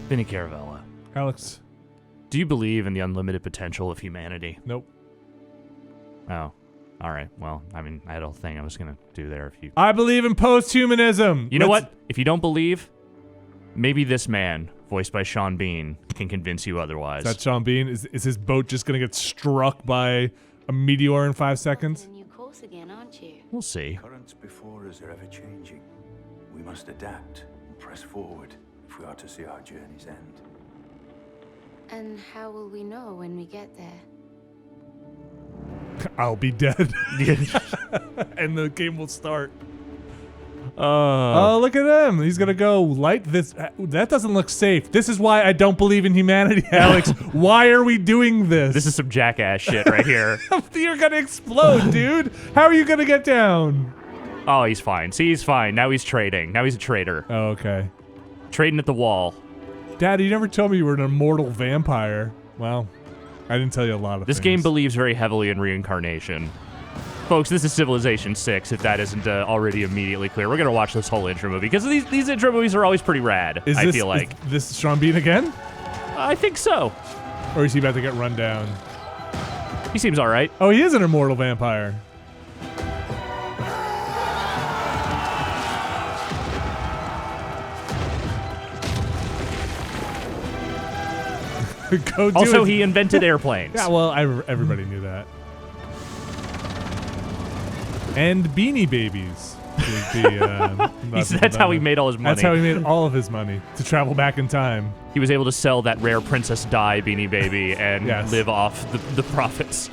Vinny Caravella, Alex. do you believe in the unlimited potential of humanity? Nope. Oh, all right. Well, I mean, I had a whole thing I was going to do there. If you, I believe in post-humanism. You know what? If you don't believe, maybe this man, voiced by Sean Bean, can convince you otherwise. Is that Sean Bean? Is his boat just going to get struck by a meteor in 5 seconds? A new course again, aren't you? We'll see. Currents before us are ever changing. We must adapt and press forward if we are to see our journey's end. And how will we know when we get there? I'll be dead. And the game will start. Oh, Oh, look at him. He's going to go light this. That doesn't look safe. This is why I don't believe in humanity, Alex. Why are we doing this? this is some jackass shit right here. You're going to explode, dude. How are you going to get down? Oh, he's fine. See, he's fine. Now he's trading. Now he's a trader. Oh, okay. Trading at the wall. Dad, you never told me you were an immortal vampire. Well, I didn't tell you a lot of This things. game believes very heavily in reincarnation. Folks, this is Civilization 6, if that isn't already immediately clear. We're going to watch this whole intro movie, because these intro movies are always pretty rad, I feel like. Is this Sean Bean again? I think so. Or is he about to get run down? He seems all right. Oh, he is an immortal vampire. Go do Also, it. he invented airplanes. Yeah, well, everybody knew that. And Beanie Babies. That's how he made all his money. That's how he made all of his money, to travel back in time. He was able to sell that rare Princess Di Beanie Baby and Yes. live off the profits.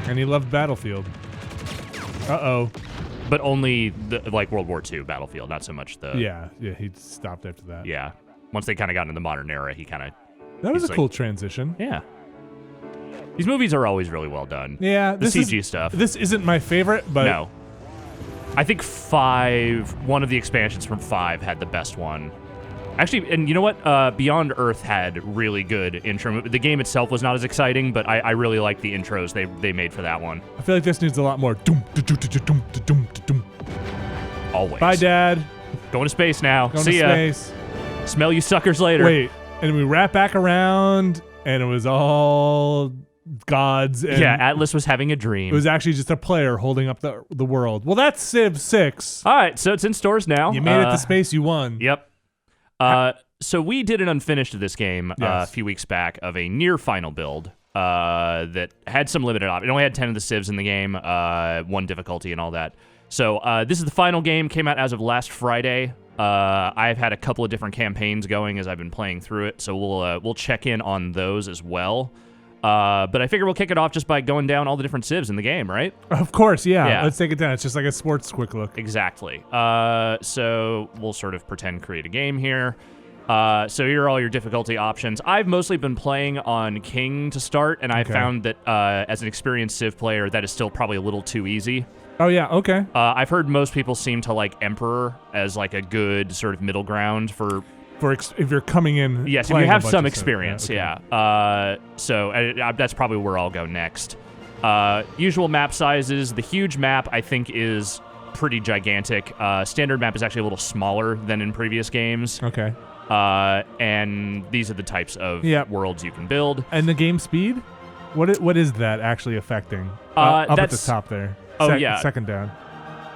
And he loved Battlefield. Uh-oh. But only like World War II Battlefield, not so much the... Yeah, he stopped after that. Yeah. Once they kind of got into the modern era, he kind of... That was He's a cool transition. Yeah. These movies are always really well done. Yeah, The CG stuff. This isn't my favorite, but No. I think 5, one of the expansions from 5 had the best one. Actually, and you know what? Beyond Earth had really good intro. The game itself was not as exciting, but I really liked the intros they made for that one. I feel like this needs a lot more. Doom. Always. Bye, Dad. Going to space now. Going See to ya. space. Smell you suckers later. Wait, and we wrap back around, and it was all gods. And Yeah, Atlas was having a dream. it was actually just a player holding up the world. Well, that's Civ 6. All right, so it's in stores now. You made it to space. You won. Yep. So we did an unfinished of this game Yes. a few weeks back of a near final build that had some limited options. It only had 10 of the civs in the game, 1 difficulty and all that. So this is the final game, came out as of last Friday. I've had a couple of different campaigns going as I've been playing through it, so we'll check in on those as well. But I figure we'll kick it off just by going down all the different civs in the game, right? Of course, yeah. Yeah. Let's take it down. It's just like a sports quick look. Exactly. So we'll sort of pretend create a game here. So here are all your difficulty options. I've mostly been playing on King to start, and I Okay. found that as an experienced Civ player, that is still probably a little too easy. Oh, yeah. Okay. I've heard most people seem to like Emperor as like a good sort of middle ground for... If you're coming in. Yes, if you playing a have bunch some of Civ. experience, okay. yeah. So that's probably where I'll go next. Usual map sizes. The huge map, I think, is pretty gigantic. Standard map is actually a little smaller than in previous games. Okay. And these are the types of Yep. worlds you can build. And the game speed? What is that actually affecting? Up at the that's- top there. Oh, yeah. Second down.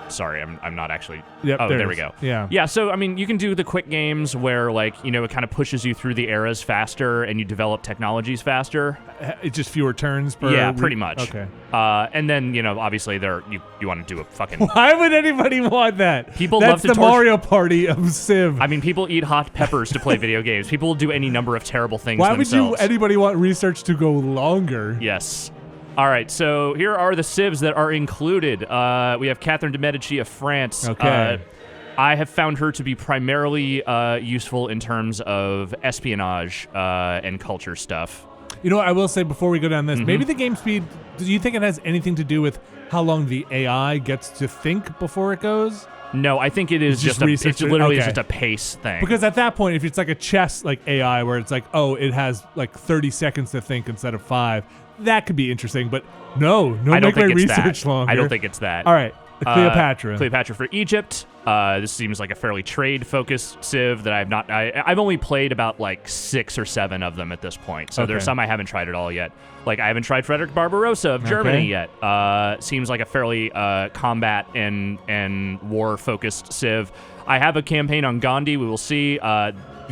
Sorry, I'm not actually... Yep, oh, there it we is. go. Yeah. Yeah, so, I mean, you can do the quick games where, like, you know, it kind of pushes you through the eras faster and you develop technologies faster. It's just fewer turns per Yeah, week? pretty much. Okay. And then, you know, obviously you want to do a fucking... Why would anybody want that? People That's love to the torture- Mario Party of Civ. I mean, people eat hot peppers to play video games. People will do any number of terrible things Why themselves. would anybody want research to go longer? Yes. All right, so here are the civs that are included. We have Catherine de Medici of France. Okay. I have found her to be primarily useful in terms of espionage and culture stuff. You know what I will say before we go down Mm-hmm. this? Maybe the game speed, do you think it has anything to do with how long the AI gets to think before it goes? No, I think it is Just it's research it? literally Okay. just a pace thing. Because at that point, if it's like a chess like AI where it's like, oh, it has like 30 seconds to think instead of 5, that could be interesting. But no, I don't make my think it's research that. longer. I don't think it's that. All right. Cleopatra for Egypt. This seems like a fairly trade-focused civ that I've only played about like 6 or 7 of them at this point. So there's some I haven't tried at all yet. Like I haven't tried Frederick Barbarossa of Germany yet. Seems like a fairly combat and war-focused civ. I have a campaign on Gandhi. We will see.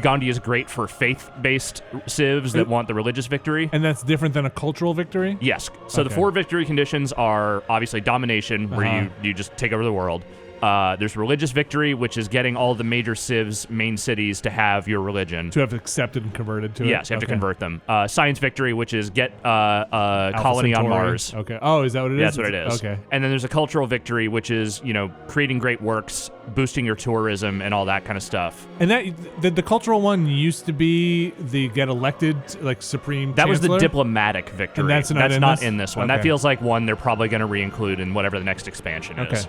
Gandhi is great for faith-based civs that want the religious victory. And that's different than a cultural victory? Yes. So the 4 victory conditions are obviously domination, where you just take over the world. There's religious victory, which is getting all the major civs, main cities, to have your religion. To have accepted and converted to it? Yes, you have to convert them. Science victory, which is get a colony on Mars. Okay. Oh, is that what it is? That's what it is. Okay. And then there's a cultural victory, which is, creating great works, boosting your tourism, and all that kind of stuff. And the cultural one used to be the get elected, like, supreme That chancellor? was the diplomatic victory. And that's not in this one. Okay. That feels like one they're probably going to re-include in whatever the next expansion is.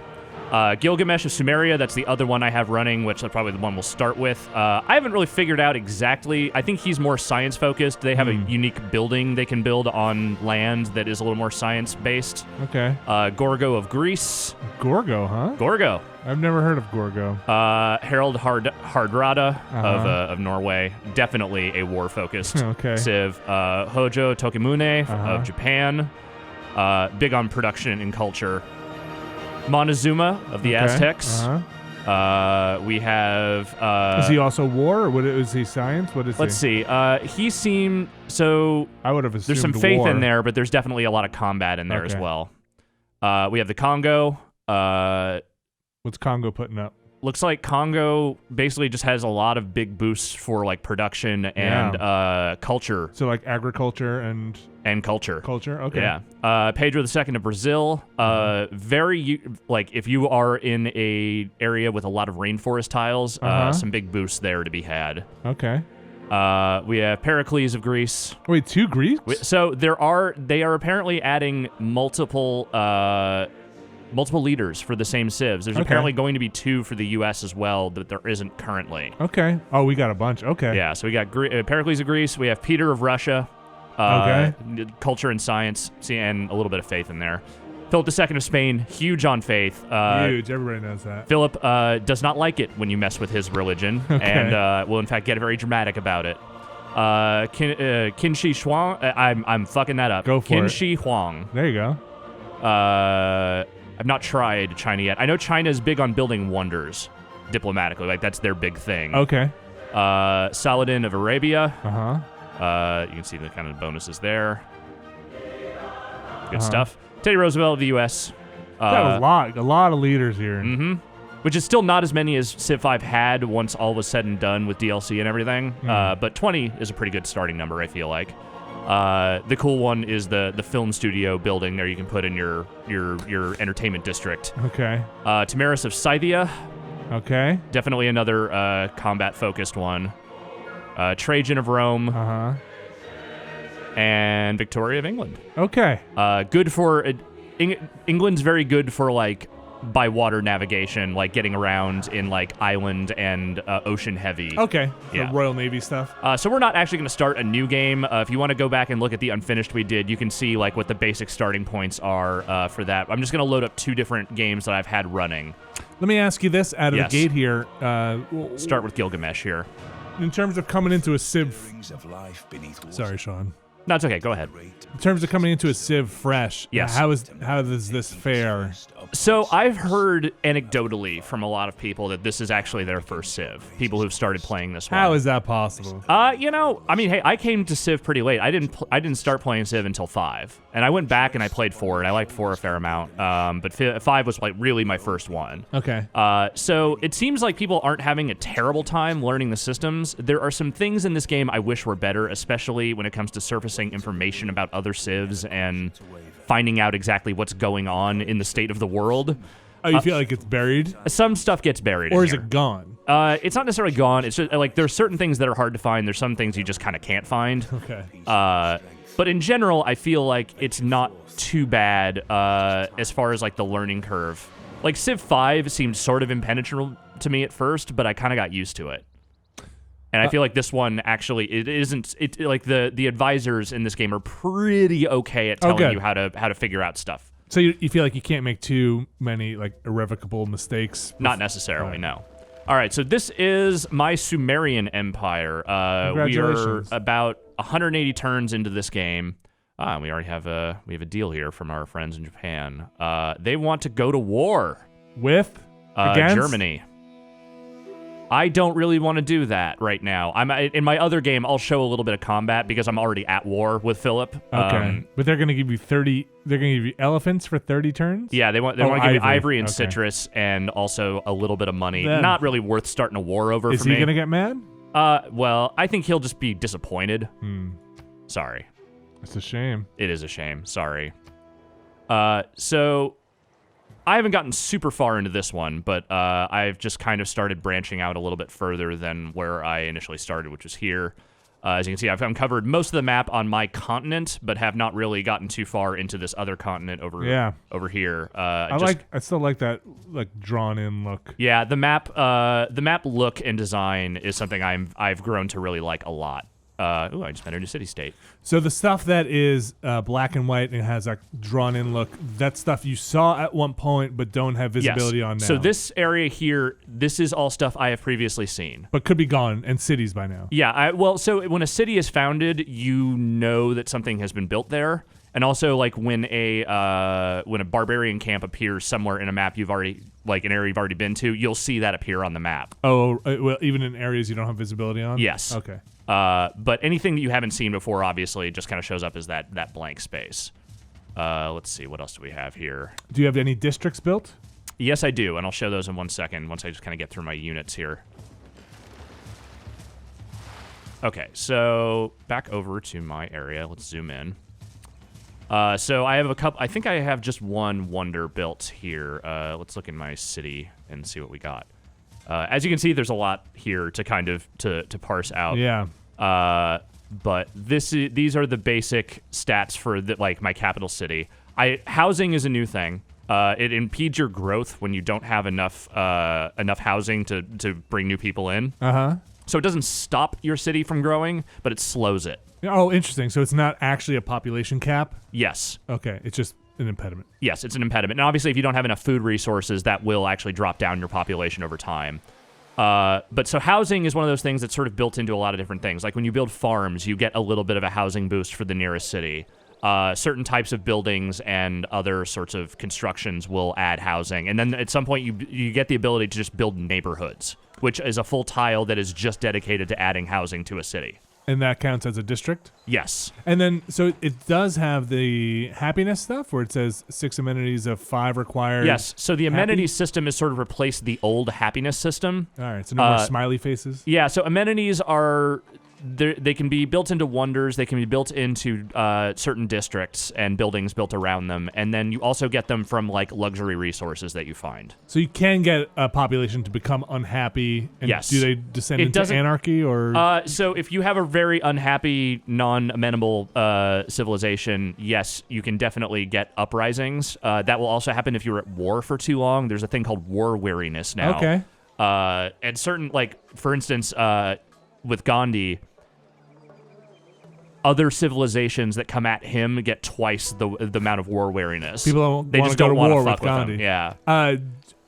Gilgamesh of Sumeria, that's the other one I have running, which is probably the one we'll start with. I haven't really figured out exactly. I think he's more science-focused. They have a unique building they can build on land that is a little more science-based. Okay. Gorgo of Greece. Gorgo, huh? Gorgo. I've never heard of Gorgo. Harold Hardrada of Norway. Definitely a war-focused civ. Hojo Tokimune of Japan. Big on production and culture. Montezuma of the Aztecs. We have... is he also war, or is he science? What is he? Let's see. He seemed... So... I would have assumed there's some faith war. in there, but there's definitely a lot of combat in there as well. We have the Congo. What's Congo putting up? Looks like Congo basically just has a lot of big boosts for like production and culture. So like agriculture and culture. Culture, okay. Yeah. Pedro II of Brazil. Very like if you are in a area with a lot of rainforest tiles, some big boosts there to be had. Okay. We have Pericles of Greece. Wait, 2 Greeks? So they are apparently adding multiple leaders for the same civs. There's apparently going to be 2 for the U.S. as well that there isn't currently. Okay. Oh, we got a bunch. Okay. Yeah, so we got Pericles of Greece. We have Peter of Russia. Culture and science, and a little bit of faith in there. Philip II of Spain, huge on faith. Huge. Everybody knows that. Philip does not like it when you mess with his religion, and will in fact get very dramatic about it. Qin Shi Huang. I'm fucking that up. Go for it. Qin Shi Huang. There you go. I've not tried China yet. I know China is big on building wonders diplomatically. Like, that's their big thing. Okay. Saladin of Arabia. Uh-huh. You can see the kind of bonuses there. Good stuff. Teddy Roosevelt of the U.S. Got a lot of leaders here. Mm-hmm. Which is still not as many as Civ 5 had once all was said and done with DLC and everything. But 20 is a pretty good starting number, I feel like. The cool one is the film studio building there you can put in your entertainment district. Okay. Tamaris of Scythia. Okay. Definitely another combat-focused one. Trajan of Rome. Uh-huh. And Victoria of England. Okay. Good for... England's very good for, like, by water navigation, like getting around in like island and ocean heavy. Okay. Yeah. The Royal Navy stuff. So we're not actually going to start a new game. If you want to go back and look at the unfinished we did, you can see like what the basic starting points are for that. I'm just going to load up 2 different games that I've had running. Let me ask you this out of the gate here. Start with Gilgamesh here. In terms of coming into a Civ... Sorry, Sean. No, it's okay. Go ahead. In terms of coming into a Civ fresh, yes. How does this fare? So I've heard anecdotally from a lot of people that this is actually their first Civ. People who've started playing this one. How is that possible? Hey, I came to Civ pretty late. I didn't start playing Civ until 5, and I went back and I played 4, and I liked 4 a fair amount. But 5 was like really my first one. Okay. So it seems like people aren't having a terrible time learning the systems. There are some things in this game I wish were better, especially when it comes to surfacing information about other Civs and finding out exactly what's going on in the state of the world. Oh, you feel like it's buried? Some stuff gets buried. Or is it gone? It's not necessarily gone. It's just like there's certain things that are hard to find. There's some things you just kind of can't find. Okay. But in general, I feel like it's not too bad as far as like the learning curve. Like Civ 5 seemed sort of impenetrable to me at first, but I kind of got used to it. And I feel like this one actually like the advisors in this game are pretty okay at telling you how to figure out stuff. So you feel like you can't make too many like irrevocable mistakes? Not necessarily, no. All right, so this is my Sumerian Empire. We are Congratulations. about 180 turns into this game. We already have a deal here from our friends in Japan. They want to go to war With? Against? Germany. I don't really want to do that right now. In my other game, I'll show a little bit of combat because I'm already at war with Philip. Okay. But they're going to give you 30. They're going to give you elephants for 30 turns? Yeah, they want to give you ivory and Okay. citrus and also a little bit of money. Then- Not really worth starting a war over Is for he me. going to get mad? Well, I think he'll just be disappointed. Sorry. It's a shame. It is a shame. Sorry. So I haven't gotten super far into this one, but I've just kind of started branching out a little bit further than where I initially started, which was here. As you can see, I've uncovered most of the map on my continent, but have not really gotten too far into this other continent over here. I still like that like drawn in look. Yeah, the map look and design is something I've grown to really like a lot. I just entered a city state. So the stuff that is black and white and has a drawn in look, that's stuff you saw at one point but don't have visibility on now. So this area here, this is all stuff I have previously seen. But could be gone and cities by now. Yeah, so when a city is founded, you know that something has been built there. And also, like, when a barbarian camp appears somewhere in a map an area you've already been to, you'll see that appear on the map. Oh, well, even in areas you don't have visibility on? Yes. Okay. But anything that you haven't seen before, obviously, just kind of shows up as that blank space. Let's see, what else do we have here? Do you have any districts built? Yes, I do, and I'll show those in 1 second once I just kind of get through my units here. Okay, so back over to my area. Let's zoom in. So I have a couple. I think I have just one wonder built here. Let's look in my city and see what we got. As you can see, there's a lot here to kind of to parse out. Yeah. But these are the basic stats for my capital city. Housing is a new thing. It impedes your growth when you don't have enough housing to bring new people in. So it doesn't stop your city from growing, but it slows it. Oh, interesting. So it's not actually a population cap? Yes. Okay. It's just an impediment. Yes, it's an impediment. And obviously, if you don't have enough food resources, that will actually drop down your population over time. But so housing is one of those things that's sort of built into a lot of different things. Like when you build farms, you get a little bit of a housing boost for the nearest city. Certain types of buildings and other sorts of constructions will add housing. And then at some point, you get the ability to just build neighborhoods, which is a full tile that is just dedicated to adding housing to a city. And that counts as a district? Yes. And then, so it does have the happiness stuff where it says 6 amenities of 5 required. Yes. So the amenities system has sort of replaced the old happiness system. All right. So no more smiley faces? Yeah. So amenities are... They can be built into wonders. They can be built into certain districts and buildings built around them. And then you also get them from like luxury resources that you find. So you can get a population to become unhappy. And Yes. do they descend into anarchy or? So if you have a very unhappy, non-amenable civilization, yes, you can definitely get uprisings. That will also happen if you're at war for too long. There's a thing called war weariness now. Okay. And certain, like, for instance, with Gandhi, other civilizations that come at him get twice the amount of war weariness. People they just go don't to want war to fuck with Gandhi. him. Yeah.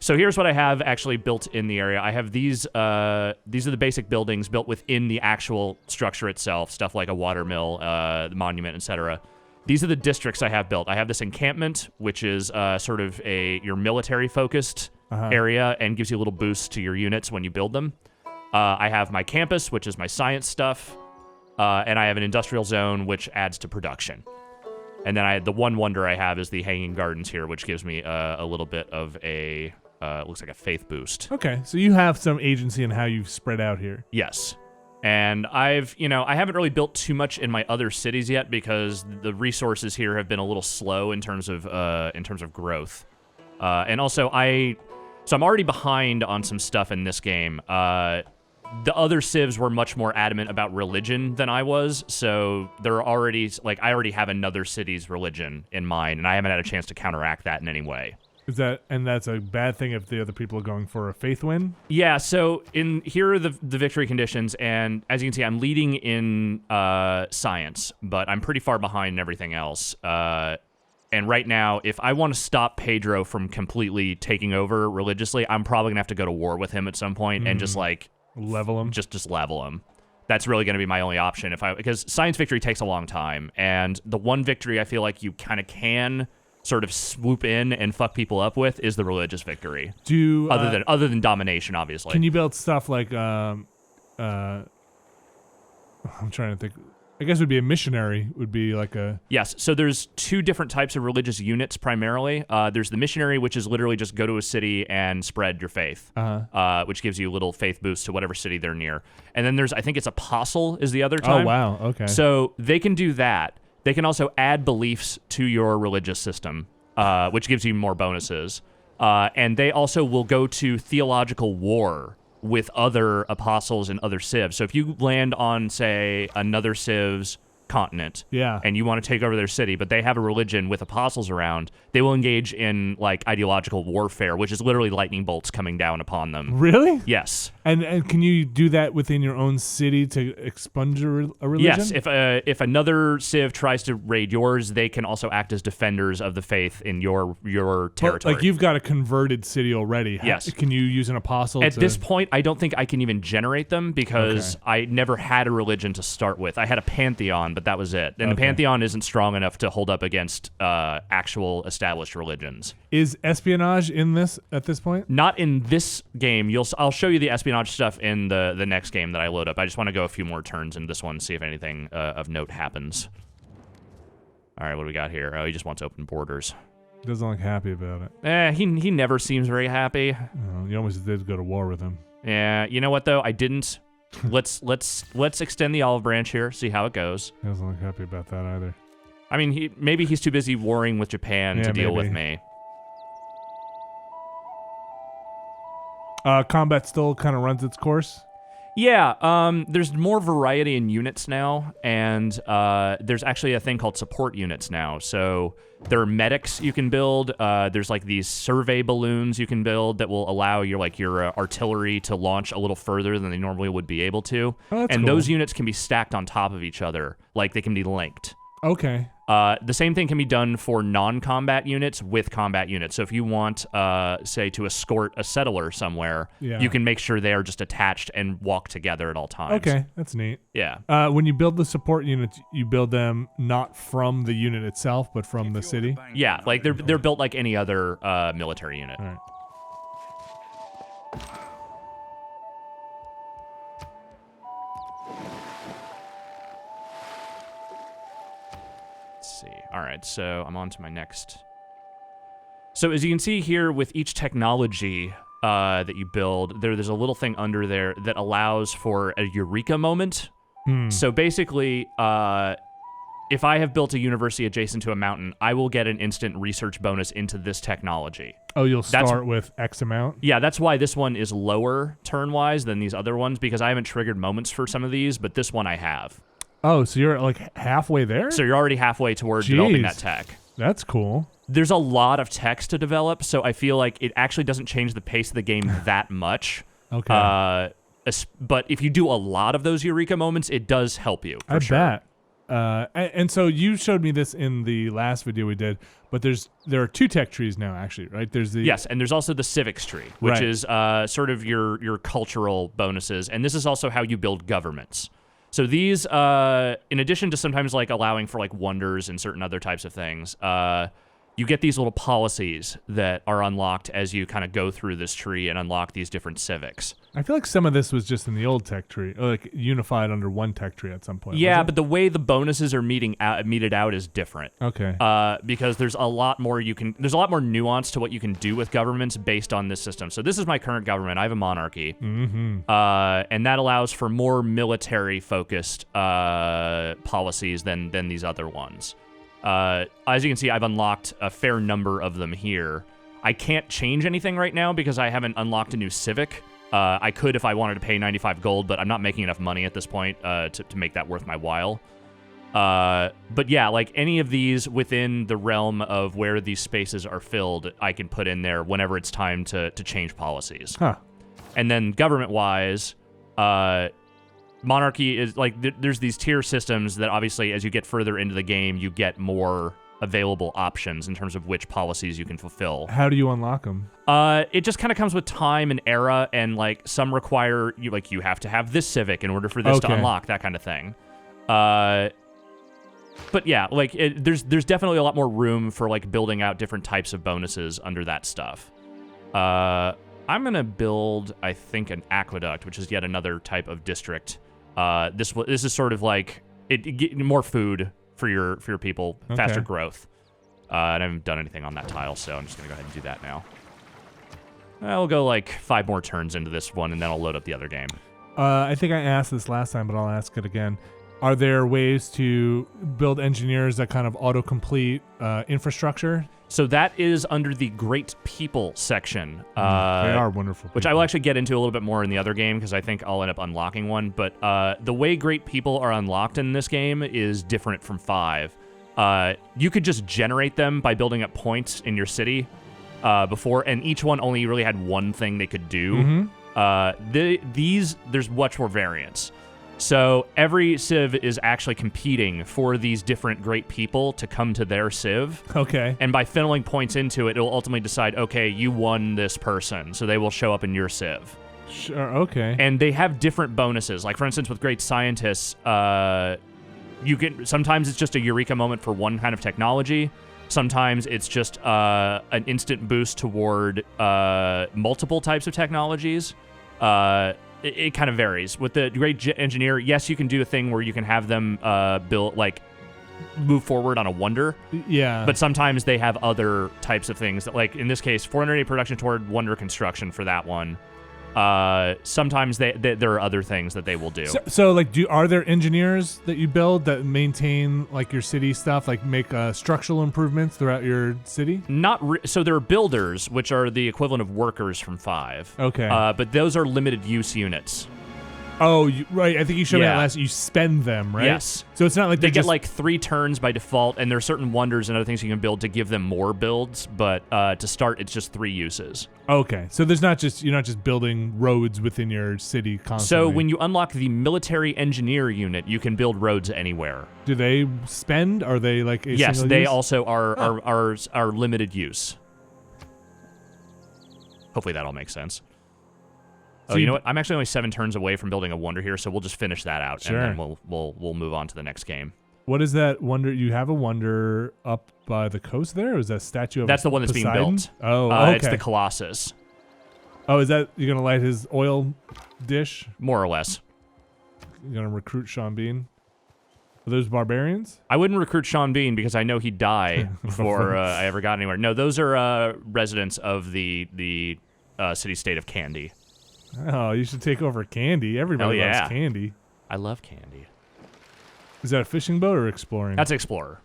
So here's what I have actually built in the area. I have these. These are the basic buildings built within the actual structure itself. Stuff like a water mill, the monument, etc. These are the districts I have built. I have this encampment, which is sort of your military focused area and gives you a little boost to your units when you build them. I have my campus, which is my science stuff. And I have an industrial zone, which adds to production. And then the one wonder I have is the hanging gardens here, which gives me a little bit of a, looks like a faith boost. Okay, so you have some agency in how you've spread out here. Yes. And I haven't really built too much in my other cities yet because the resources here have been a little slow in terms of growth. And also so I'm already behind on some stuff in this game. The other civs were much more adamant about religion than I was, so they're already, like, I already have another city's religion in mind, and I haven't had a chance to counteract that in any way. That's a bad thing if the other people are going for a faith win? Yeah, so here are the victory conditions, and as you can see, I'm leading in science, but I'm pretty far behind in everything else. And right now, if I want to stop Pedro from completely taking over religiously, I'm probably going to have to go to war with him at some point and just like level him. Just level him. That's really going to be my only option because science victory takes a long time, and the one victory I feel like you kind of can sort of swoop in and fuck people up with is the religious victory. Other than domination, obviously. Can you build stuff like I'm trying to think. I guess it would be a missionary. Would be like a yes. So there's two different types of religious units primarily. There's the missionary, which is literally just go to a city and spread your faith, which gives you little faith boosts to whatever city they're near. And then there's, I think it's apostle is the other type. Oh wow, okay. So they can do that. They can also add beliefs to your religious system, which gives you more bonuses. And they also will go to theological war with other apostles and other civs. So if you land on, say, another civ's continent, and you want to take over their city, but they have a religion with apostles around, they will engage in like ideological warfare, which is literally lightning bolts coming down upon them. Really? Yes. And can you do that within your own city to expunge a religion? Yes. If another civ tries to raid yours, they can also act as defenders of the faith in your territory. But, like, you've got a converted city already. Yes. Can you use an apostle? At this point, I don't think I can even generate them because I never had a religion to start with. I had a pantheon, but that was it. And the pantheon isn't strong enough to hold up against actual established religions. Is espionage in this at this point? Not in this game. I'll show you the espionage stuff in the next game that I load up. I just want to go a few more turns in this one, see if anything of note happens. All right, what do we got here? Oh, he just wants open borders. Doesn't look happy about it. He never seems very happy. Oh, you almost did go to war with him. Yeah, you know what though? I didn't. Let's extend the olive branch here, see how it goes. He doesn't look happy about that either. I mean, maybe he's too busy warring with Japan to deal with me. Combat still kind of runs its course? Yeah, there's more variety in units now, and there's actually a thing called support units now. So there are medics you can build. There's like these survey balloons you can build that will allow your artillery to launch a little further than they normally would be able to. Oh, that's and cool. Those units can be stacked on top of each other, like they can be linked. Okay. The same thing can be done for non-combat units with combat units. So if you want, say, to escort a settler somewhere, you can make sure they are just attached and walk together at all times. Okay, that's neat. Yeah. When you build the support units, you build them not from the unit itself, but from the city? Yeah, like they're built like any other military unit. All right. All right, so I'm on to my next. So as you can see here, with each technology that you build, there's a little thing under there that allows for a eureka moment. So basically, if I have built a university adjacent to a mountain, I will get an instant research bonus into this technology. Oh, you'll start with X amount? Yeah, that's why this one is lower turn-wise than these other ones, because I haven't triggered moments for some of these, but this one I have. Oh, so you're like halfway there? So you're already halfway toward developing that tech. That's cool. There's a lot of text to develop, so I feel like it actually doesn't change the pace of the game that much. Okay. But if you do a lot of those eureka moments, it does help you. I bet. And so you showed me this in the last video we did, but there are two tech trees now, actually, right? There's the yes, and there's also the civics tree, which is sort of your cultural bonuses, and this is also how you build governments. So these, in addition to sometimes like allowing for like wonders and certain other types of things, you get these little policies that are unlocked as you kind of go through this tree and unlock these different civics. I feel like some of this was just in the old tech tree, or like unified under one tech tree at some point. Yeah, but the way the bonuses are meted out is different. Okay. Because there's a lot more there's a lot more nuance to what you can do with governments based on this system. So this is my current government. I have a monarchy. Mm-hmm. And that allows for more military focused policies than these other ones. As you can see, I've unlocked a fair number of them here. I can't change anything right now because I haven't unlocked a new civic. I could if I wanted to pay 95 gold, but I'm not making enough money at this point to make that worth my while. But yeah, like any of these within the realm of where these spaces are filled, I can put in there whenever it's time to change policies. Huh. And then government-wise, monarchy is like there's these tier systems that obviously as you get further into the game you get more available options in terms of which policies you can fulfill. How do you unlock them? It just kind of comes with time and era, and like some require you have to have this civic in order for this to unlock, that kind of thing. But yeah, like there's definitely a lot more room for like building out different types of bonuses under that stuff. I'm gonna build, I think, an aqueduct, which is yet another type of district. This is sort of like it more food for your people, faster growth. And I haven't done anything on that tile, so I'm just gonna go ahead and do that now. I'll go like 5 more turns into this one, and then I'll load up the other game. I think I asked this last time, but I'll ask it again. Are there ways to build engineers that kind of autocomplete infrastructure? So that is under the Great People section. They are wonderful people. Which I will actually get into a little bit more in the other game, because I think I'll end up unlocking one. But the way Great People are unlocked in this game is different from 5. You could just generate them by building up points in your city before, and each one only really had one thing they could do. There's much more variance. So every civ is actually competing for these different great people to come to their civ. Okay. And by funneling points into it, it'll ultimately decide, okay, you won this person, so they will show up in your civ. Sure, okay. And they have different bonuses. Like, for instance, with great scientists, you can sometimes it's just a eureka moment for one kind of technology. Sometimes it's just an instant boost toward multiple types of technologies. It kind of varies. With the great engineer, yes, you can do a thing where you can have them move forward on a wonder. Yeah. But sometimes they have other types of things that, like in this case, 480 production toward wonder construction for that one. Sometimes there are other things that they will do. So like, are there engineers that you build that maintain like your city stuff, like make structural improvements throughout your city? So there are builders, which are the equivalent of workers from 5. Okay. But those are limited use units. Oh, right. I think you showed me that last. You spend them, right? Yes. So it's not like they get like 3 turns by default, and there are certain wonders and other things you can build to give them more builds. But to start, it's just 3 uses. Okay. So you're not just building roads within your city constantly. So when you unlock the military engineer unit, you can build roads anywhere. Do they spend? Are they like a yes? single They use? also are limited use. Hopefully that all makes sense. So you know what? I'm actually only 7 turns away from building a wonder here, so we'll just finish that out, Sure. and then we'll move on to the next game. What is that wonder? You have a wonder up by the coast there? Or is that a statue of That's the one that's Poseidon? being built. Oh, okay. It's the Colossus. Oh, is that you're gonna light his oil dish? More or less. You're gonna recruit Sean Bean? Are those barbarians? I wouldn't recruit Sean Bean because I know he'd die before I ever got anywhere. No, those are residents of the city-state of Candy. Oh, you should take over Candy. Everybody Hell yeah. loves Candy. I love Candy. Is that a fishing boat or exploring? That's Explorer.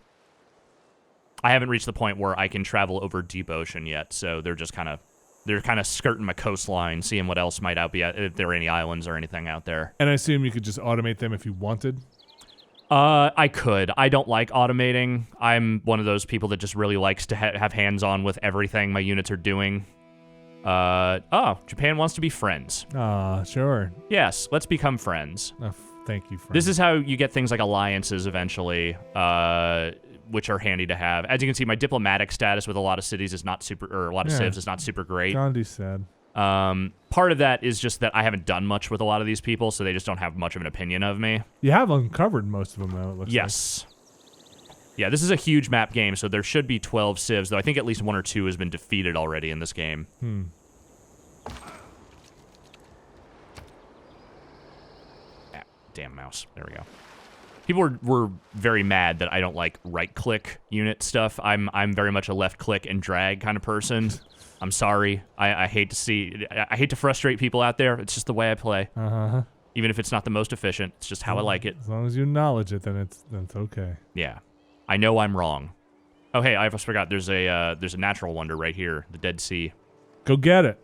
I haven't reached the point where I can travel over deep ocean yet, so they're kind of skirting my coastline, seeing what else might be if there are any islands or anything out there. And I assume you could just automate them if you wanted. I could. I don't like automating. I'm one of those people that just really likes to have hands-on with everything my units are doing. Japan wants to be friends. Sure. Yes, let's become friends. Thank you, friend. This is how you get things like alliances eventually, which are handy to have. As you can see, my diplomatic status with a lot of cities is not super, or a lot of civs is not super great. Gandhi's sad. Part of that is just that I haven't done much with a lot of these people, so they just don't have much of an opinion of me. You have uncovered most of them, though, it looks like. Yes. Yeah, this is a huge map game, so there should be 12 civs, though I think at least 1 or 2 has been defeated already in this game. Ah, damn mouse. There we go. People were very mad that I don't like right-click unit stuff. I'm very much a left-click and drag kind of person. I'm sorry. I hate to frustrate people out there. It's just the way I play. Even if it's not the most efficient, it's just how I like it. As long as you acknowledge it, then it's okay. Yeah. I know I'm wrong. Oh, hey, I almost forgot. There's a natural wonder right here, the Dead Sea. Go get it.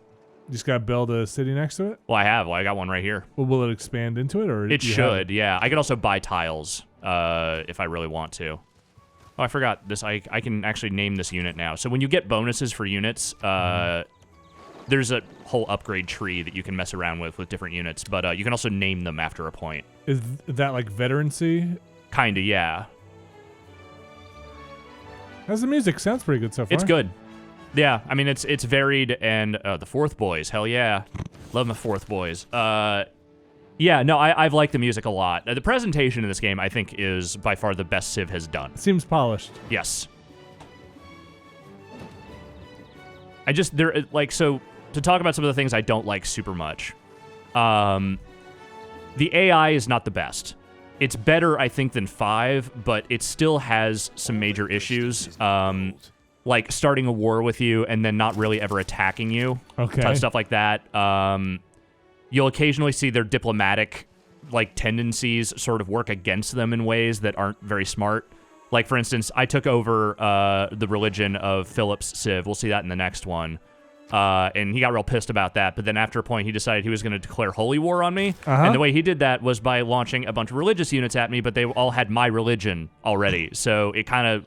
You just gotta build a city next to it? Well, I have. Well, I got one right here. Well, will it expand into it, or it should? Yeah. I could also buy tiles if I really want to. Oh, I forgot this. I can actually name this unit now. So when you get bonuses for units, there's a whole upgrade tree that you can mess around with different units, but you can also name them after a point. Is that like veterancy? Kinda, yeah. How's the music? Sounds pretty good so far. It's good. Yeah, I mean, it's varied, and the Fourth Boys, hell yeah. Love my Fourth Boys. Yeah, no, I've liked the music a lot. The presentation in this game, I think, is by far the best Civ has done. Seems polished. Yes. So, to talk about some of the things I don't like super much, the AI is not the best. It's better, I think, than 5, but it still has some major issues. Like starting a war with you and then not really ever attacking you. Okay. Stuff like that. You'll occasionally see their diplomatic tendencies sort of work against them in ways that aren't very smart. Like, for instance, I took over the religion of Philip's Civ. We'll see that in the next one. And he got real pissed about that. But then after a point, he decided he was going to declare holy war on me. And the way he did that was by launching a bunch of religious units at me, but they all had my religion already. So it kind of...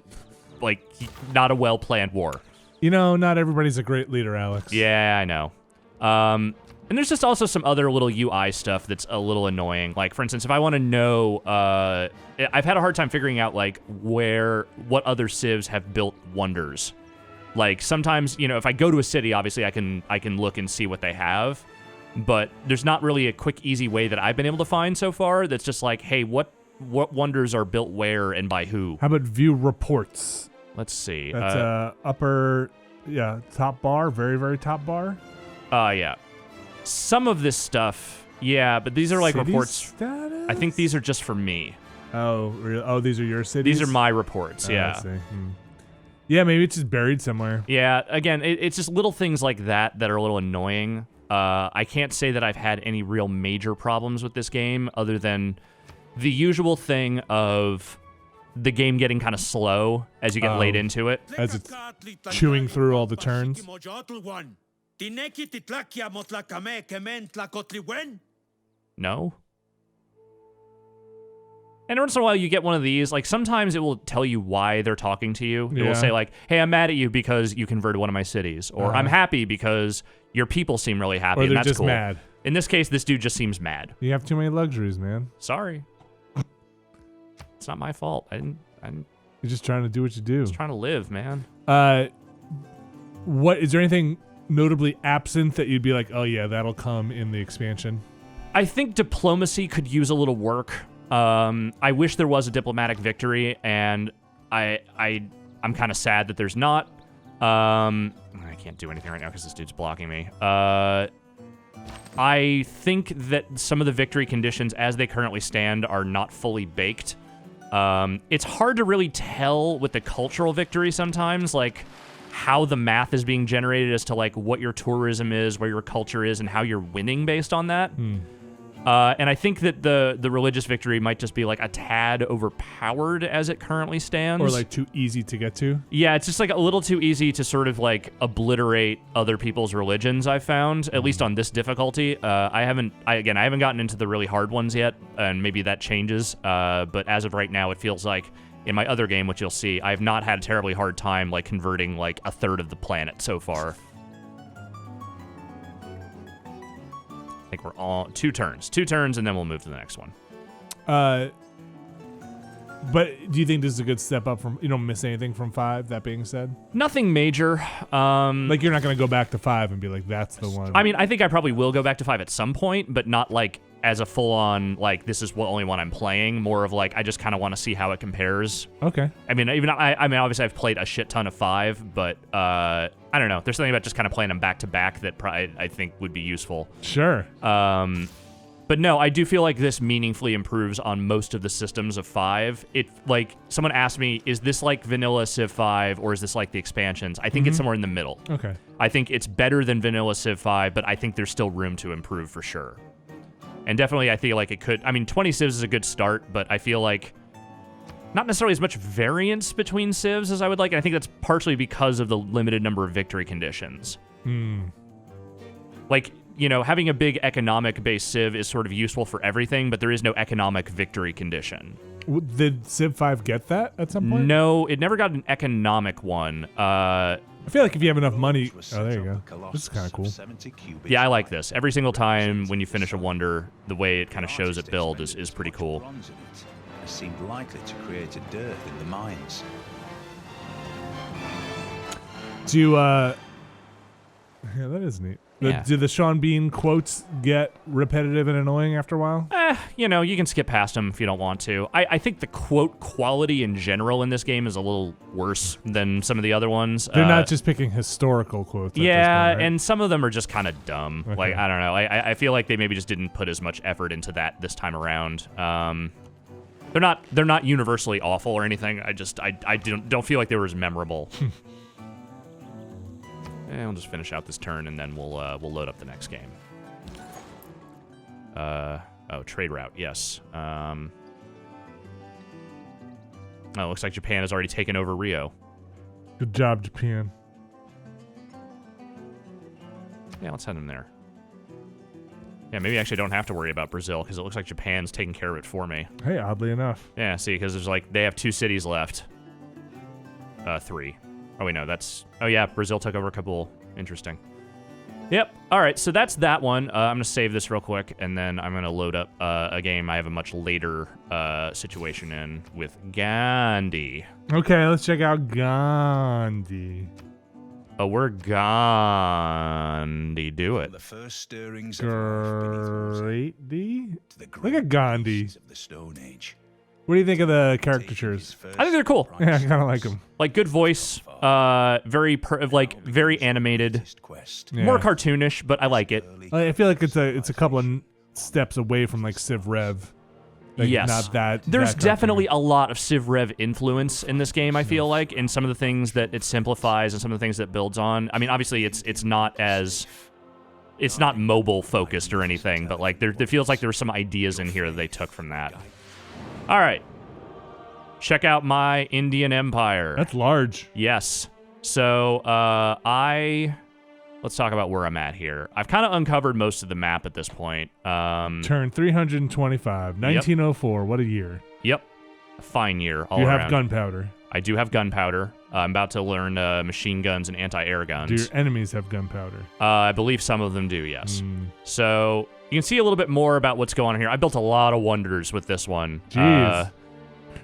not a well-planned war. You know, not everybody's a great leader, Alex. Yeah, I know. And there's just also some other little UI stuff that's a little annoying. Like, for instance, if I want to know... I've had a hard time figuring out, what other civs have built wonders. Like, sometimes, if I go to a city, obviously I can look and see what they have. But there's not really a quick, easy way that I've been able to find so far that's just like, hey, what wonders are built where and by who? How about view reports? Let's see. That's top bar, very, very top bar. Yeah. Some of this stuff, yeah, but these are City reports. Status? I think these are just for me. Oh, really? Oh, these are your cities? These are my reports, yeah. I see. Yeah, maybe it's just buried somewhere. Yeah, again, it's just little things like that that are a little annoying. I can't say that I've had any real major problems with this game other than the usual thing of the game getting kind of slow as you get laid into it. As it's chewing through all the turns. No? And once in a while you get one of these, sometimes it will tell you why they're talking to you. It will say hey, I'm mad at you because you converted one of my cities. Or I'm happy because your people seem really happy, or and they're that's just cool. mad. In this case, this dude just seems mad. You have too many luxuries, man. Sorry. It's not my fault. I'm You're just trying to do what you do. just trying to live, man. What is there anything notably absent that you'd be like, oh yeah, that'll come in the expansion? I think diplomacy could use a little work. I wish there was a diplomatic victory, and I'm kind of sad that there's not. I can't do anything right now because this dude's blocking me. I think that some of the victory conditions as they currently stand are not fully baked. It's hard to really tell with the cultural victory sometimes, how the math is being generated as to what your tourism is, where your culture is, and how you're winning based on that. And I think that the religious victory might just be a tad overpowered as it currently stands. Or too easy to get to? Yeah, it's just a little too easy to sort of obliterate other people's religions, I've found, at least on this difficulty. I haven't gotten into the really hard ones yet, and maybe that changes. But as of right now, it feels like in my other game, which you'll see, I have not had a terribly hard time converting a third of the planet so far. I think we're all two turns, and then we'll move to the next one. But do you think this is a good step up from, you don't miss anything from 5, that being said? Nothing major. You're not going to go back to 5 and be that's the one. I mean, I think I probably will go back to 5 at some point, but not as a full-on, this is the only one I'm playing. More of I just kind of want to see how it compares. Okay. I mean, obviously I've played a shit ton of 5, but I don't know. There's something about just kind of playing them back-to-back that I think would be useful. Sure. But no, I do feel like this meaningfully improves on most of the systems of 5. Someone asked me, is this vanilla Civ 5 or is this the expansions? I think it's somewhere in the middle. Okay. I think it's better than vanilla Civ 5, but I think there's still room to improve for sure. And definitely I feel it could, 20 civs is a good start, but I feel not necessarily as much variance between civs as I would like, and I think that's partially because of the limited number of victory conditions. Having a big economic-based civ is sort of useful for everything, but there is no economic victory condition. Did Civ 5 get that at some point? No, it never got an economic one. I feel like if you have enough money... Oh, there you go. This is kind of cool. Yeah, I like this. Every single time when you finish a wonder, the way it kind of shows it build is pretty cool. Seemed likely to create a dearth in the mines. Yeah, that is neat. Yeah. Do the Sean Bean quotes get repetitive and annoying after a while? You know, you can skip past them if you don't want to. I think the quote quality in general in this game is a little worse than some of the other ones. They're not just picking historical quotes. At Yeah, this point, right? and some of them are just kind of dumb. Okay. Like, I don't know. I feel like they maybe just didn't put as much effort into that this time around. They're not universally awful or anything. I don't feel like they were as memorable. And we'll just finish out this turn, and then we'll load up the next game. Trade route, yes. Oh, looks like Japan has already taken over Rio. Good job, Japan. Yeah, let's send them there. Yeah, maybe I actually don't have to worry about Brazil, because it looks like Japan's taking care of it for me. Hey, oddly enough. Yeah, see, because there's like, they have 2 cities left. 3. Oh, wait, no, that's... Oh, yeah, Brazil took over a couple. Interesting. Yep. All right, so that's that one. I'm going to save this real quick, and then I'm going to load up a game I have a much later situation in with Gandhi. Okay, let's check out Gandhi. Oh, we're Gandhi. Do it. The first stirrings of life Great D? to the Look at Gandhi. of the Stone Age. What do you think of the caricatures? I think they're cool. Yeah, I kind of like them. Like, good voice, very animated, Quest. Yeah. more cartoonish, but I like it. I feel like it's a couple of steps away from like Civ Rev. Like, Yes. Not that. There's that definitely cartoony. a lot of Civ Rev influence in this game, I feel like, in some of the things that it simplifies and some of the things that it builds on. I mean, obviously, it's not mobile focused or anything, but like there feels like there were some ideas in here that they took from that. All right. Check out my Indian Empire. That's large. Yes. So, let's talk about where I'm at here. I've kind of uncovered most of the map at this point. Turn 325, 1904. What a year. Yep. A fine year all You around. have gunpowder. I do have gunpowder. I'm about to learn machine guns and anti-air Do guns. your enemies have gunpowder? I believe some of them do, yes. So you can see a little bit more about what's going on here. I built a lot of wonders with this one. Jeez.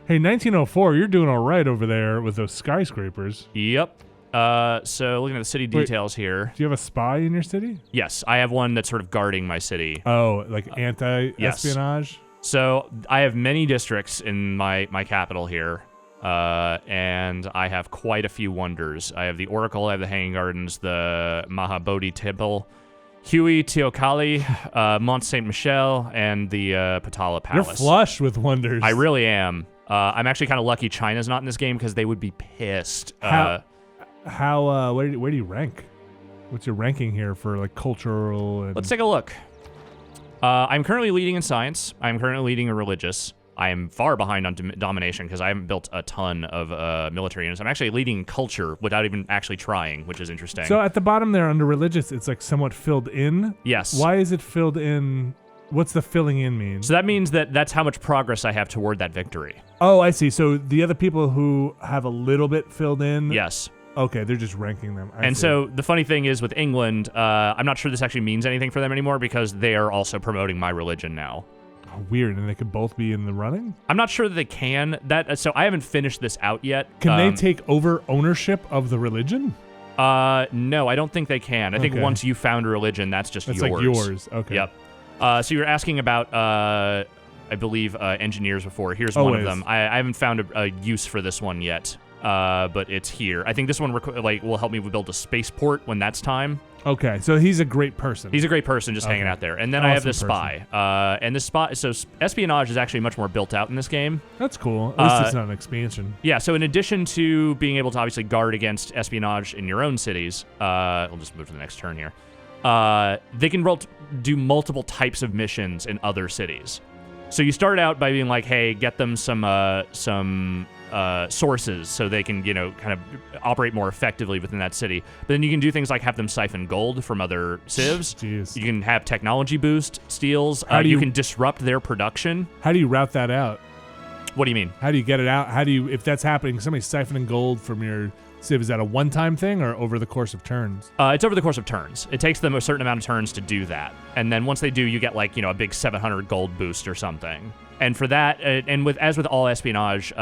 Hey, 1904, you're doing all right over there with those skyscrapers. Yep. So looking at the city details here. Do you have a spy in your city? Yes, I have one that's sort of guarding my city. Oh, like anti-espionage? So I have many districts in my capital here, and I have quite a few wonders. I have the Oracle, I have the Hanging Gardens, the Mahabodhi Temple, Huey Teocalli, Mont Saint Michel, and the Patala Palace. You're flush with wonders. I really am. I'm actually kind of lucky China's not in this game because they would be pissed. Where do you rank? What's your ranking here for like cultural? And... Let's take a look. I'm currently leading in science. I'm currently leading in religious. I am far behind on domination because I haven't built a ton of military units. I'm actually leading in culture without even actually trying, which is interesting. So at the bottom there under religious, it's like somewhat filled in. Yes. Why is it filled in? What's the filling in mean? So that means that's how much progress I have toward that victory. Oh, I see. So the other people who have a little bit filled in. Yes. Okay, they're just ranking them. I see. So the funny thing is with England, I'm not sure this actually means anything for them anymore because they are also promoting my religion now. Oh, weird, and they could both be in the running? I'm not sure that they can. So I haven't finished this out yet. Can they take over ownership of the religion? No, I don't think they can. I think Okay. once you found a religion, that's just yours. It's like yours. Okay. Yep. So you were asking about, I believe, engineers before. Here's one of Always. them. I haven't found a use for this one yet, but it's here. I think this one will help me build a spaceport when that's time. Okay, so he's a great person. He's a great person just hanging out there. And then I have this spy. And this spy, so espionage is actually much more built out in this game. That's cool. At least it's not an expansion. Yeah, so in addition to being able to obviously guard against espionage in your own cities, we'll just move to the next turn here. They can do multiple types of missions in other cities. So you start out by being like, hey, get them some sources so they can, kind of operate more effectively within that city. But then you can do things like have them siphon gold from other civs. Jeez. You can have technology boost steals. You can disrupt their production. How do you route that out? What do you mean? How do you get it out? If that's happening, somebody's siphoning gold from your civ, is that a one-time thing or over the course of turns? It's over the course of turns. It takes them a certain amount of turns to do that. And then once they do, you get a big 700 gold boost or something. And for that, as with all espionage,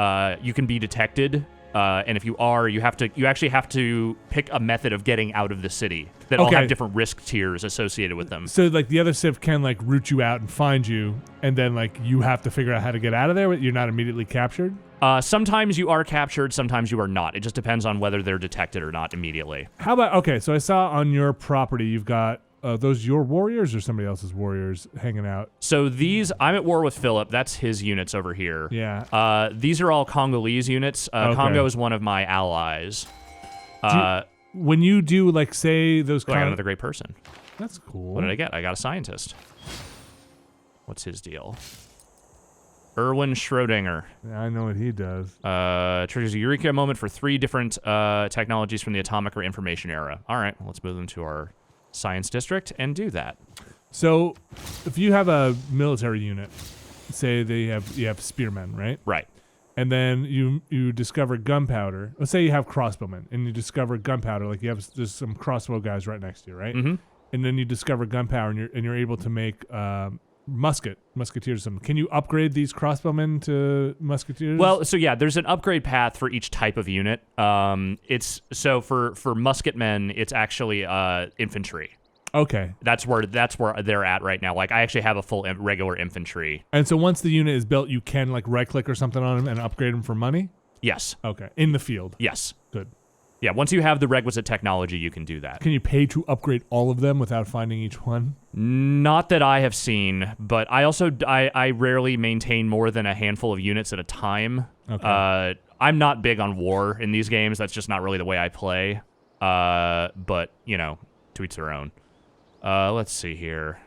you can be detected And if you are, you actually have to pick a method of getting out of the city that all have different risk tiers associated with them. So like the other civ can like root you out and find you, and then like you have to figure out how to get out of there. You're not immediately captured. Sometimes you are captured, sometimes you are not. It just depends on whether they're detected or not immediately. How about so I saw on your property you've got those your warriors or somebody else's warriors hanging out. So I'm at war with Philip. That's his units over here. Yeah. These are all Congolese units. Congo is one of my allies. When you do like say those I got another great person. That's cool. What did I get? I got a scientist. What's his deal? Erwin Schrödinger. Yeah, I know what he does. Triggers a Eureka moment for 3 different technologies from the atomic or information era. All right, well, let's move them to our science district and do that. So, if you have a military unit, say you have spearmen, right? Right. And then you discover gunpowder. Let's say you have crossbowmen, and you discover gunpowder. Like there's some crossbow guys right next to you, right? Mm-hmm. And then you discover gunpowder, and you're able to make musketeers. Or something. Can you upgrade these crossbowmen to musketeers? Well, so yeah, there's an upgrade path for each type of unit. It's so for musketmen, it's actually infantry. Okay. That's where they're at right now. Like I actually have a full regular infantry. And so once the unit is built, you can like right click or something on them and upgrade them for money? Yes. Okay. In the field. Yes. Good. Yeah, once you have the requisite technology, you can do that. Can you pay to upgrade all of them without finding each one? Not that I have seen, but I also I rarely maintain more than a handful of units at a time. Okay. I'm not big on war in these games. That's just not really the way I play. But, to each their own. Let's see here.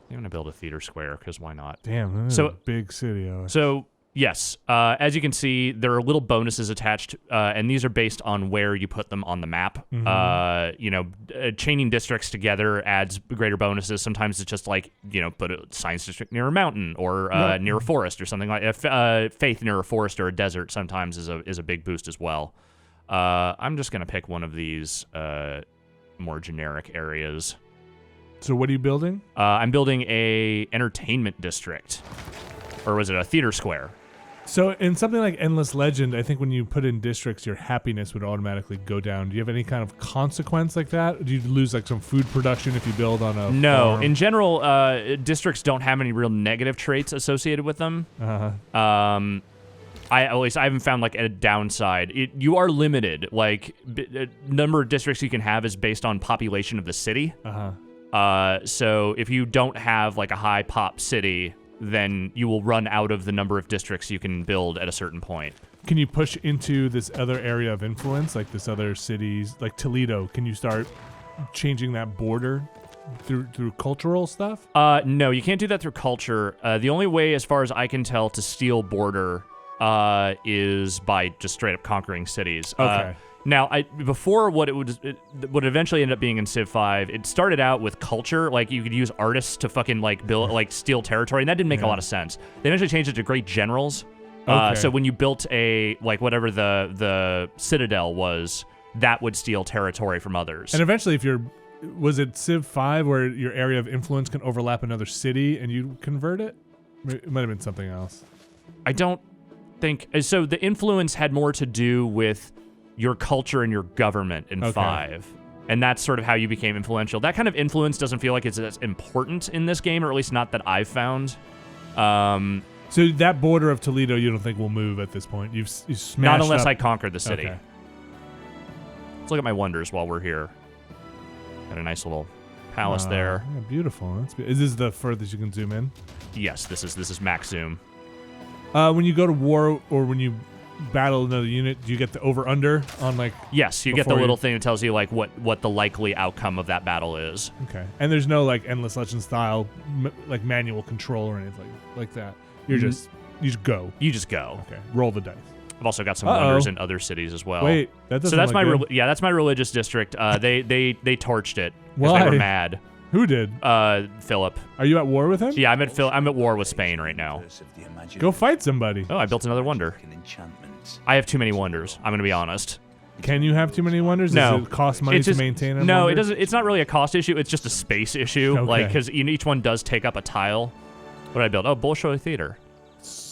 I'm going to build a theater square, because why not? Damn, this is a big city. So, yes, as you can see, there are little bonuses attached, and these are based on where you put them on the map. Mm-hmm. Chaining districts together adds greater bonuses. Sometimes it's just like, put a science district near a mountain or near a forest or something like that. Faith near a forest or a desert sometimes is a big boost as well. I'm just going to pick one of these more generic areas. So what are you building? I'm building a entertainment district. Or was it a theater square? So in something like Endless Legend, I think when you put in districts, your happiness would automatically go down. Do you have any kind of consequence like that? Do you lose like some food production if you build on a farm? In general, districts don't have any real negative traits associated with them. Uh-huh. At least I haven't found like a downside. You are limited. Like number of districts you can have is based on population of the city. So if you don't have like a high pop city, then you will run out of the number of districts you can build at a certain point. Can you push into this other area of influence, like this other cities, like Toledo? Can you start changing that border through cultural stuff? No, you can't do that through culture. The only way, as far as I can tell, to steal border is by just straight up conquering cities. Okay. Now, before what would eventually end up being in Civ 5, it started out with culture. Like, you could use artists to fucking, like, build, like, steal territory, and that didn't make a lot of sense. They eventually changed it to great generals. So when you built whatever the citadel was, that would steal territory from others. And eventually, was it Civ 5 where your area of influence can overlap another city and you convert it? It might have been something else. I don't think... So the influence had more to do with your culture and your government in 5. And that's sort of how you became influential. That kind of influence doesn't feel like it's as important in this game, or at least not that I've found. So that border of Toledo you don't think will move at this point? You've smashed Not unless up. I conquer the city. Okay. Let's look at my wonders while we're here. Got a nice little palace there. Yeah, beautiful. Is this the furthest you can zoom in? Yes, this is max zoom. When you go to war or when you battle another unit, do you get the over-under on like... Yes, you get the little thing that tells you like what the likely outcome of that battle is. Okay. And there's no like Endless Legend style like manual control or anything like that. You just go. You just go. Okay. Roll the dice. I've also got some wonders in other cities as well. Wait, that doesn't So that's look good. that's my religious district. They torched it because Why? they were mad. Who did? Philip. Are you at war with him? Yeah, I'm at war with Spain right now. Go fight somebody. Oh, I built another wonder. I have too many wonders. I'm gonna be honest. Can you have too many wonders? No. Does it cost money to maintain them? No, it doesn't. It's not really a cost issue. It's just a space issue. Okay. Like, because each one does take up a tile. What did I build? Oh, Bolshoi Theater.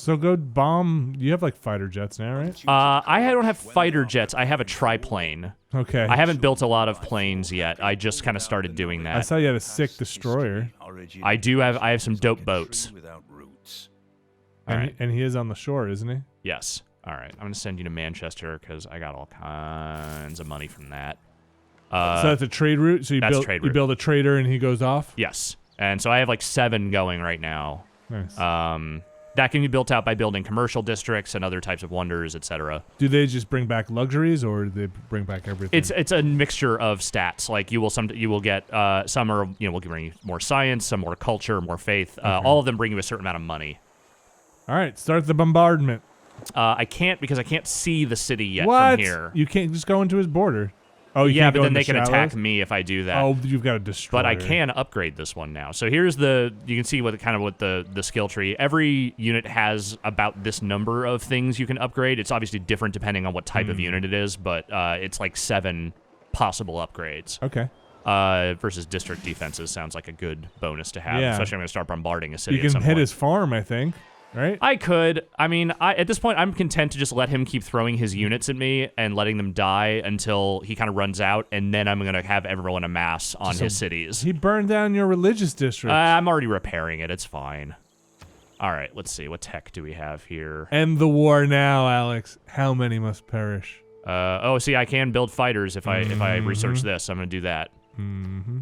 So go bomb. You have like fighter jets now, right? I don't have fighter jets. I have a triplane. Okay. I haven't built a lot of planes yet. I just kind of started doing I that. saw you had a sick destroyer. I do have. I have some dope boats. All right. And he is on the shore, isn't he? Yes. All right. I'm gonna send you to Manchester because I got all kinds of money from that. So that's a trade route. So you that's build trade you route. build a trader and he goes off. Yes. And so I have like 7 going right now. Nice. That can be built out by building commercial districts and other types of wonders, etc. Do they just bring back luxuries, or do they bring back everything? It's a mixture of stats. Like you will get some are will bring you more science, some more culture, more faith. All of them bring you a certain amount of money. All right, start the bombardment. I can't because I can't see the city yet What? from here. You can't just go into his border. Oh, you Yeah, can't but go then in the they can shallows? attack me if I do that. Oh, you've got to destroy. But I can upgrade this one now. So here's you can see what the skill tree. Every unit has about this number of things you can upgrade. It's obviously different depending on what type of unit it is, but it's like 7 possible upgrades. Okay. Versus district defenses sounds like a good bonus to have, Yeah. especially I'm going to start bombarding a city You at can some hit point. his farm, I think. Right? I could. I mean, at this point, I'm content to just let him keep throwing his units at me and letting them die until he kind of runs out, and then I'm going to have everyone amass on his cities. He burned down your religious district. I'm already repairing it. It's fine. All right, let's see. What tech do we have here? End the war now, Alex. How many must perish? See, I can build fighters if I research this. I'm going to do that. Mm-hmm.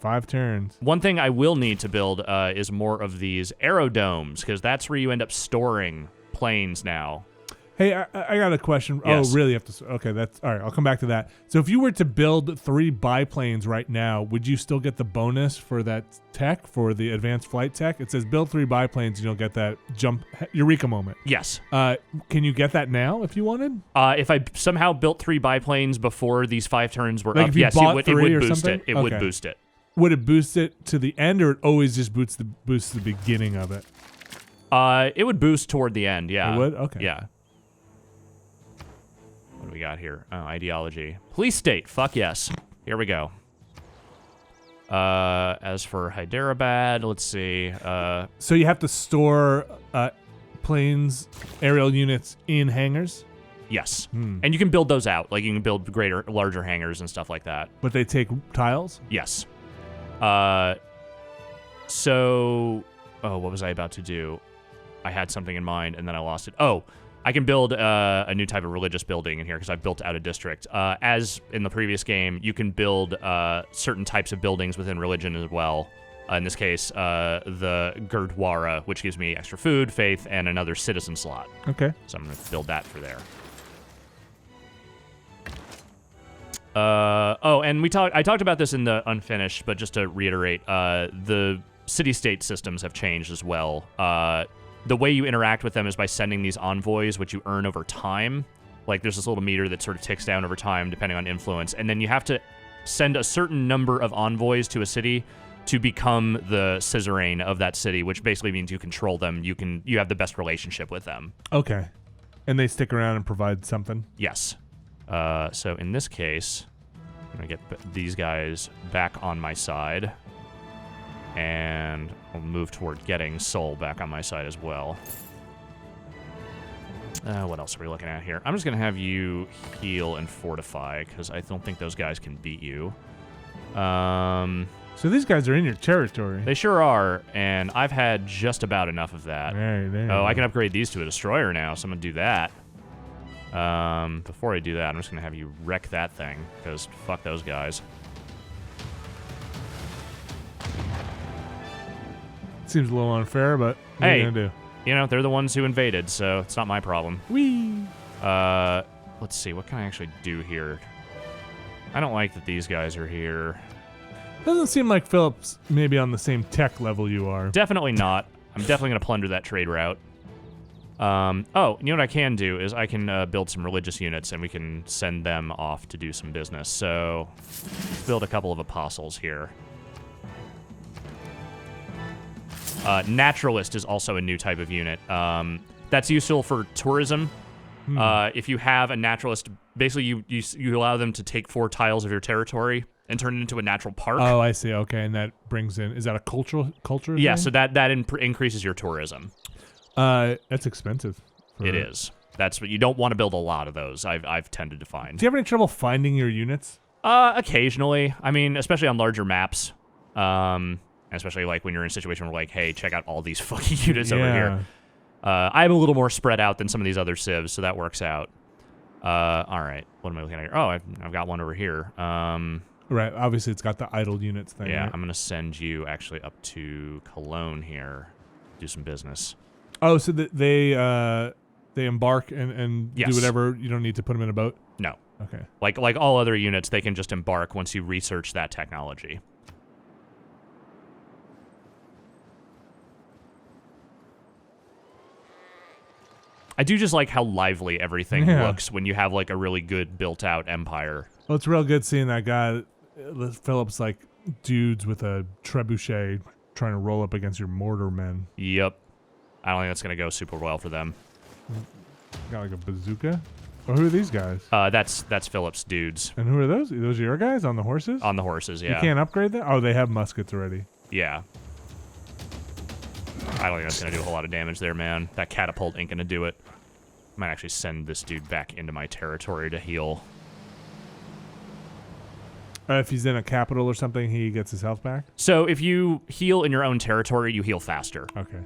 5 turns. One thing I will need to build is more of these aerodomes, because that's where you end up storing planes now. Hey, I got a question. Yes. Oh, really? Have to? Okay, that's all right. I'll come back to that. So, if you were to build 3 biplanes right now, would you still get the bonus for that tech for the advanced flight tech? It says build 3 biplanes, and you'll get that jump eureka moment. Yes. Can you get that now if you wanted? If I somehow built 3 biplanes before these 5 turns were Like up, if you yes, bought it 3 would or boost something? it. It would Okay. boost it. Would it boost it to the end, or it always just boosts the beginning of it? It would boost toward the end. Yeah. It would? Okay. Yeah. What do we got here? Oh, ideology. Police state. Fuck yes. Here we go. As for Hyderabad, let's see. So you have to store planes, aerial units in hangars, Yes. And you can build those out. Like you can build larger hangars and stuff like that. but they take tiles. Yes. What was I about to do? I had something in mind and then I lost it. Oh, I can build a new type of religious building in here because I've built out a district. As in the previous game, you can build certain types of buildings within religion as well. In this case, the Gurdwara, which gives me extra food, faith, and another citizen slot. Okay. So I'm going to build that for there. And I talked about this in the unfinished, but just to reiterate, the city-state systems have changed as well. The way you interact with them is by sending these envoys, which you earn over time. Like, there's this little meter that sort of ticks down over time, depending on influence. And then you have to send a certain number of envoys to a city to become the suzerain of that city, which basically means you control them. You have the best relationship with them. Okay. And they stick around and provide something. Yes. So in this case, I'm going to get these guys back on my side. And I'll move toward getting Seoul back on my side as well. What else are we looking at here? I'm just going to have you heal and fortify, because I don't think those guys can beat you. So these guys are in your territory. They sure are, and I've had just about enough of that. There Oh, I can upgrade these to a destroyer now, so I'm going to do that. Before I do that, I'm just going to have you wreck that thing, because fuck those guys. Seems a little unfair, but what are you gonna do? You know, they're the ones who invaded, so it's not my problem. Whee! Let's see, what can I actually do here? I don't like that these guys are here. Doesn't seem like Philip's maybe on the same tech level you are. Definitely not. I'm definitely going to plunder that trade route. Oh, you know what I can do is I can build some religious units, and we can send them off to do some business. So, let's build a couple of apostles here. Naturalist is also a new type of unit. That's useful for tourism. If you have a naturalist, basically you allow them to take 4 tiles of your territory and turn it into a natural park. Oh, I see. Okay, and that brings in, is that a culture Yeah, thing? so that increases your tourism. That's expensive. It is. That's what you don't want to build a lot of those. I've tended to find. Do you have any trouble finding your units? Occasionally. I mean, especially on larger maps. Especially like when you're in a situation where like, hey, check out all these fucking units over here. I'm a little more spread out than some of these other civs, so that works out. All right. What am I looking at here? Oh, I've got one over here. Right. Obviously, it's got the idle units thing. Yeah, right? I'm gonna send you actually up to Cologne here, do some business. Oh, so they embark and Yes. do whatever. You don't need to put them in a boat. No, Okay. like all other units, they can just embark once you research that technology. I do just like how lively everything looks when you have like a really good built-out empire. Well, it's real good seeing that guy, Philip's like dudes with a trebuchet trying to roll up against your mortar men. Yep. I don't think that's gonna go super well for them. Got like a bazooka. Oh, who are these guys? That's Philip's dudes And who are those? Those are your guys on the horses? on the horses. Yeah. You can't upgrade them? Oh, they have muskets already. Yeah. I don't think that's gonna do a whole lot of damage there, man. That catapult ain't gonna do it. I might actually send this dude back into my territory to heal. If he's in a capital or something, he gets his health back? So if you heal in your own territory, you heal faster. Okay.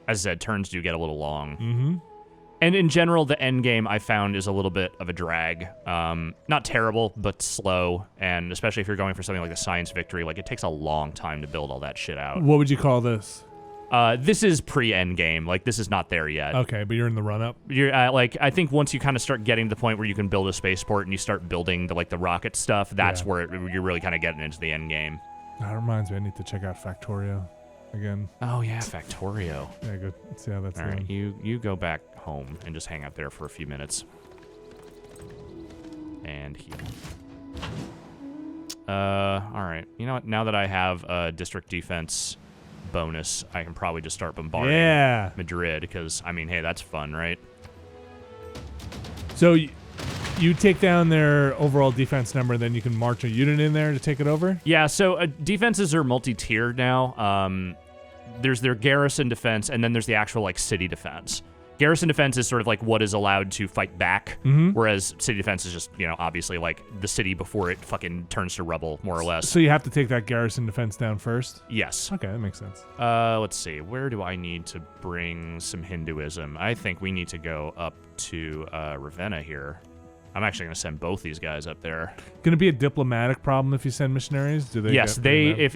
As I said, turns do get a little long. Mm-hmm. And in general, the end game I found is a little bit of a drag. Not terrible, but slow. And especially if you're going for something like a science victory, like it takes a long time to build all that shit out. What would you call this? This is pre-end game. Like this is not there yet. Okay, but you're in the run-up. You're like I think once you kind of start getting to the point where you can build a spaceport and you start building the rocket stuff, that's where you're really kind of getting into the end game. That reminds me, I need to check out Factorio again. Oh yeah, Factorio. Yeah, go see how that's All going. right, you go back home and just hang out there for a few minutes. And heal. All right. You know what? Now that I have a district defense bonus, I can probably just start bombarding Madrid because, I mean, hey, that's fun, right? So you take down their overall defense number, then you can march a unit in there to take it over? Yeah, so defenses are multi-tiered now. There's their garrison defense, and then there's the actual, city defense. Garrison defense is sort of like what is allowed to fight back, whereas city defense is just, obviously like the city before it fucking turns to rubble, more or less. So you have to take that garrison defense down first? Yes. Okay, that makes sense. Let's see. Where do I need to bring some Hinduism? I think we need to go up to Ravenna here. I'm actually going to send both these guys up there. Going to be a diplomatic problem if you send missionaries? Do they? Yes, if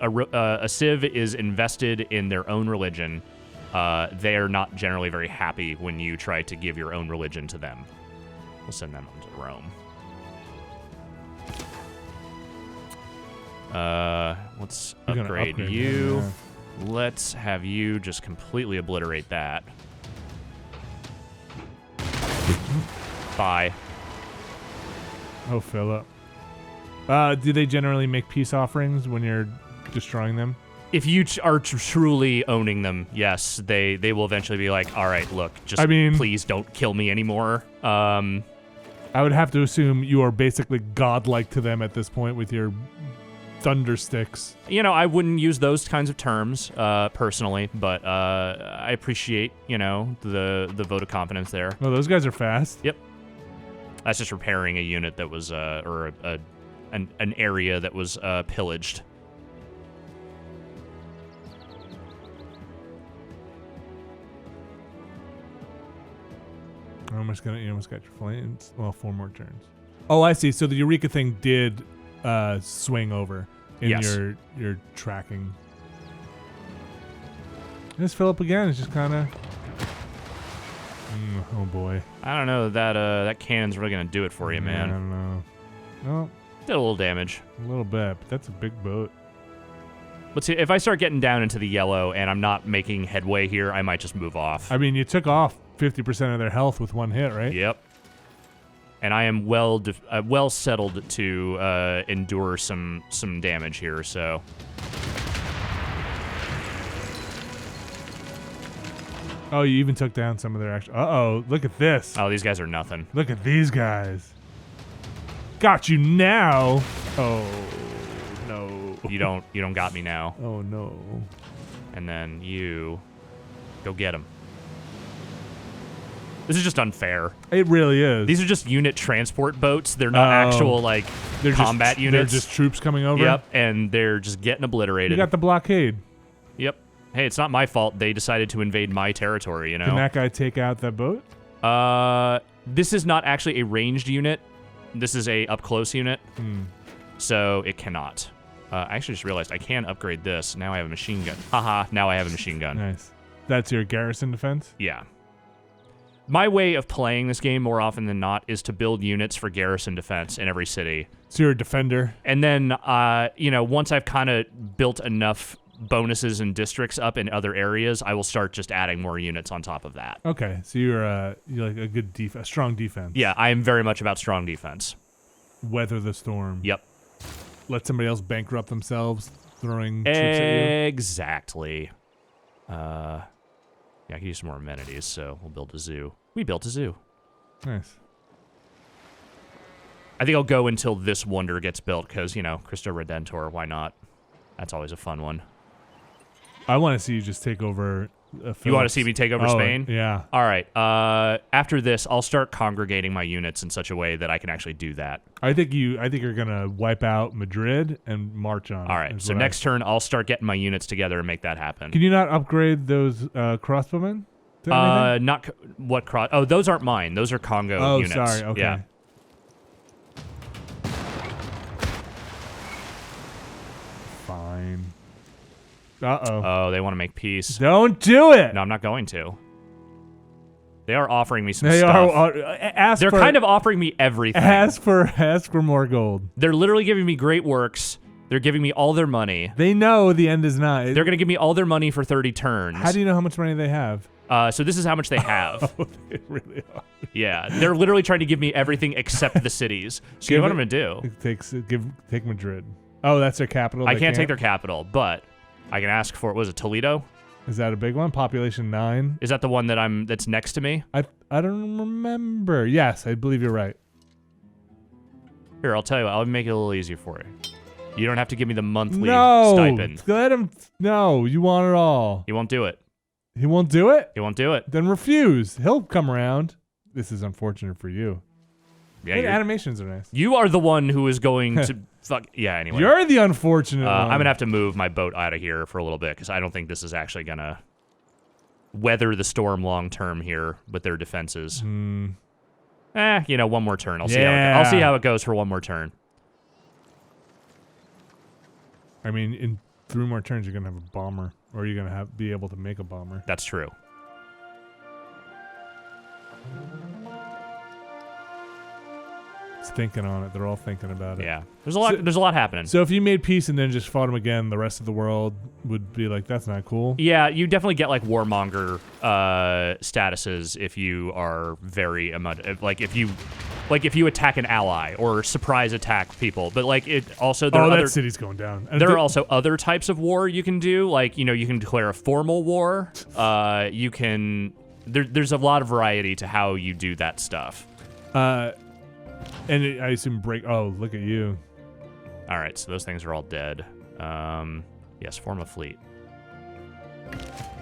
a civ is invested in their own religion, they are not generally very happy when you try to give your own religion to them. We'll send them on to Rome. Let's upgrade you. Him, yeah. Let's have you just completely obliterate that. Bye. Oh, Philip. Do they generally make peace offerings when you're destroying them? If you are truly owning them, yes, they will eventually be like, all right, look, just please don't kill me anymore. I would have to assume you are basically godlike to them at this point with your thunder sticks. I wouldn't use those kinds of terms personally, but I appreciate, the vote of confidence there. Oh, those guys are fast. Yep. That's just repairing a unit that was, or an area that was pillaged. You almost got your flames. Well, 4 more turns. Oh, I see. So the Eureka thing did swing over in your tracking. There's Philip again. It's just kind of. Oh boy. I don't know that cannon's really gonna do it for you, man. I don't know. No. Did a little damage. A little bit, but that's a big boat. Let's see. If I start getting down into the yellow and I'm not making headway here, I might just move off. I mean, you took off 50% of their health with one hit, right? Yep. And I am well settled to endure some damage here. So. Oh, you even took down some of their action. Uh-oh, look at this. Oh, these guys are nothing. Look at these guys. Got you now. Oh no. You don't got me now. Oh no. And then you go get him. This is just unfair. It really is. These are just unit transport boats. They're not actual like combat units. They're just troops coming over. Yep, and they're just getting obliterated. You got the blockade. Yep. Hey, it's not my fault. They decided to invade my territory. You know. Can that guy take out that boat? This is not actually a ranged unit. This is a up close unit. So it cannot. I actually just realized I can upgrade this. Now I have a machine gun. Haha. Now I have a machine gun. Nice. That's your garrison defense. Yeah. My way of playing this game more often than not is to build units for garrison defense in every city. So you're a defender. And then, once I've kind of built enough bonuses and districts up in other areas, I will start just adding more units on top of that. Okay, so you're like a good a strong defense. Yeah, I am very much about strong defense. Weather the storm. Yep. Let somebody else bankrupt themselves throwing troops at you. Exactly. Yeah, I can use some more amenities, so we'll build a zoo. We built a zoo. Nice. I think I'll go until this wonder gets built, because, Cristo Redentor, why not? That's always a fun one. I want to see you just take over You want to see me take over Spain? Yeah. All right. After this, I'll start congregating my units in such a way that I can actually do that. I think you're gonna wipe out Madrid and march on. All right. So next turn, I'll start getting my units together and make that happen. Can you not upgrade those crossbowmen? to anything? Not what cross. Oh, those aren't mine. Those are Congo units. Oh, sorry. Okay. Yeah. Fine. Uh-oh. Oh, they want to make peace. Don't do it. No, I'm not going to. They are offering me some They stuff. They're kind of offering me everything. Ask for more gold. They're literally giving me great works. They're giving me all their money. They know the end is not. They're going to give me all their money for 30 turns. How do you know how much money they have? So this is how much they have. Oh, they really are. Yeah, they're literally trying to give me everything except the cities. So you know what I'm going to do? Take Madrid. Oh, that's their capital. I can't take their capital, but I can ask for, was it Toledo? Is that a big one? Population 9? Is that the one that's next to me? I don't remember. Yes, I believe you're right. Here, I'll tell you what, I'll make it a little easier for you. You don't have to give me the monthly No, stipend. let him. No, you want it all. He won't do it. He won't do it? He won't do it. Then refuse. He'll come around. This is unfortunate for you. Yeah, The animations are nice. you are the one who is going to fuck. Yeah, anyway. You're the unfortunate one. I'm going to have to move my boat out of here for a little bit because I don't think this is actually going to weather the storm long term here with their defenses. One more turn. I'll see how it goes for one more turn. I mean, in 3 more turns, you're going to have a bomber. Or you're going to be able to make a bomber. That's true. It's thinking on it. They're all thinking about it. Yeah. There's a lot happening. So if you made peace and then just fought them again, the rest of the world would be like, that's not cool. Yeah, you definitely get like warmonger statuses if you are very if you attack an ally or surprise attack people. But like it also that city's going down. And there are also other types of war you can do. Like you can declare a formal war. You can there's a lot of variety to how you do that stuff. And I assume break. Oh, look at you. All right, so those things are all dead. Yes, form a fleet.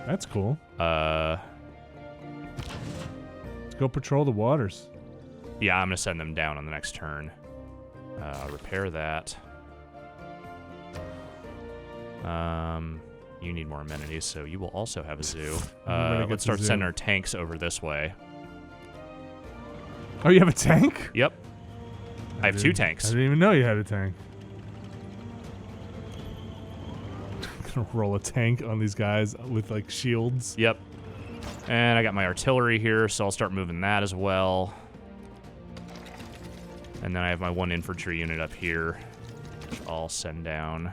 That's cool. Let's go patrol the waters. Yeah, I'm gonna send them down on the next turn. Repair that. You need more amenities, so you will also have a zoo. Let's start sending our tanks over this way. Oh, you have a tank? Yep. I have 2 tanks. I didn't even know you had a tank. Gonna roll a tank on these guys with like shields. Yep. And I got my artillery here, so I'll start moving that as well. And then I have my 1 infantry unit up here, which I'll send down.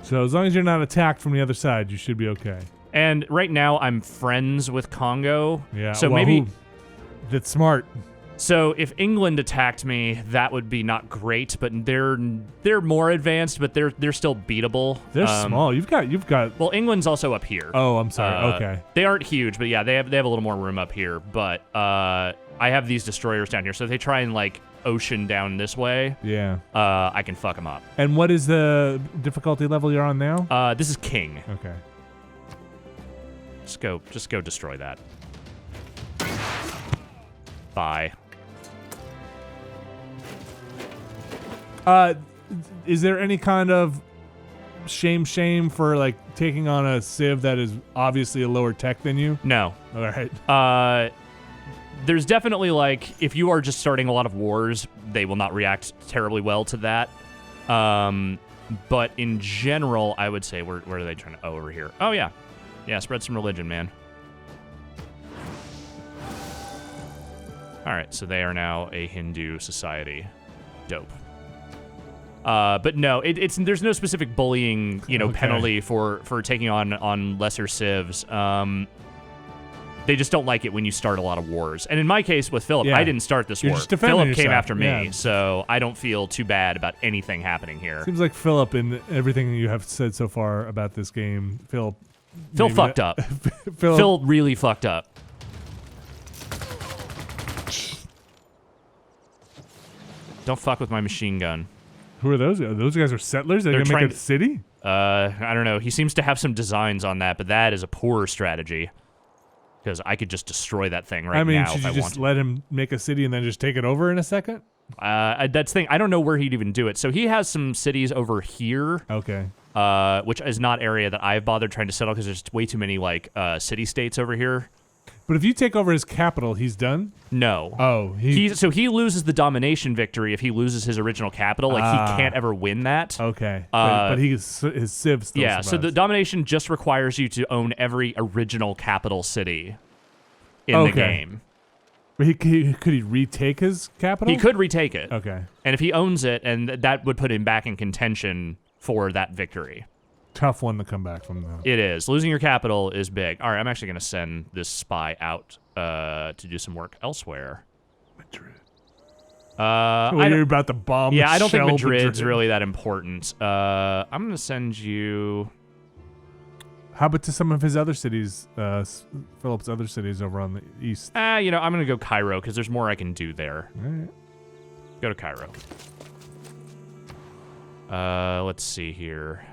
So as long as you're not attacked from the other side, you should be okay. And right now I'm friends with Congo. Yeah. So maybe that's smart. So if England attacked me, that would be not great, but they're more advanced, but they're still beatable. They're small. You've got. Well, England's also up here. Oh, I'm sorry. Okay. They aren't huge, but yeah, they have a little more room up here. But I have these destroyers down here, so if they try and like ocean down this way, Yeah. I can fuck him up. And what is the difficulty level you're on now? This is king. Okay. Just go destroy that. Bye. Is there any kind of shame for like taking on a civ that is obviously a lower tech than you? No. All right. There's definitely like, if you are just starting a lot of wars, they will not react terribly well to that. But in general, I would say, where are they trying to? Oh, over here. Oh yeah, yeah. Spread some religion, man. All right, so they are now a Hindu society. Dope. But no, there's no specific bullying, penalty for taking on lesser civs. They just don't like it when you start a lot of wars. And in my case with Philip, I didn't start this You're war. just defending Philip came yourself. after me, Yeah. so I don't feel too bad about anything happening here. Seems like Philip, in everything you have said so far about this game, Phil Fucked up. Phil really fucked up. Don't fuck with my machine gun. Who are those? Those guys are settlers? They're going to make a city? I don't know. He seems to have some designs on that, but that is a poor strategy. Because I could just destroy that thing right now should if you I just want to. let him make a city and then just take it over in a second? That's the thing. I don't know where he'd even do it. So he has some cities over here. Okay. Which is not area that I've bothered trying to settle because there's way too many city-states over here. But if you take over his capital, he's done? No. Oh. So he loses the domination victory if he loses his original capital. Like, he can't ever win that. Okay. But his civ still Yeah, so the survives. domination just requires you to own every original capital city in the game. But could he retake his capital? He could retake it. Okay. And if he owns it, and that would put him back in contention for that victory. Tough one to come back from, though. It is. Losing your capital is big. All right, I'm actually going to send this spy out to do some work elsewhere. Madrid. You're about to bomb. Yeah, I don't think shell Madrid's Madrid. really that important. I'm going to send you... How about to some of his other cities, Philip's other cities over on the east? I'm going to go Cairo because there's more I can do there. All right. Go to Cairo. Let's see here.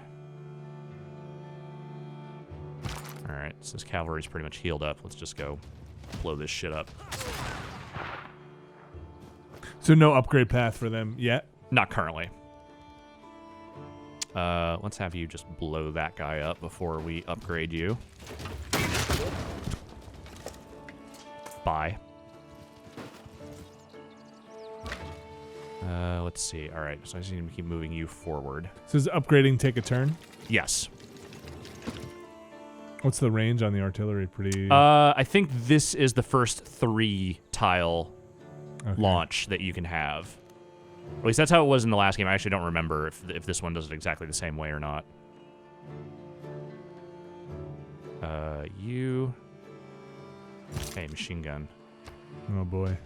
All right, so this cavalry's pretty much healed up. Let's just go blow this shit up. So no upgrade path for them yet? Not currently. Let's have you just blow that guy up before we upgrade you. Bye. Let's see. All right, so I just need to keep moving you forward. So does upgrading take a turn? Yes. What's the range on the artillery? Pretty... I think this is the first 3 tile launch that you can have. At least that's how it was in the last game. I actually don't remember if this one does it exactly the same way or not. You... Hey, machine gun. Oh, boy.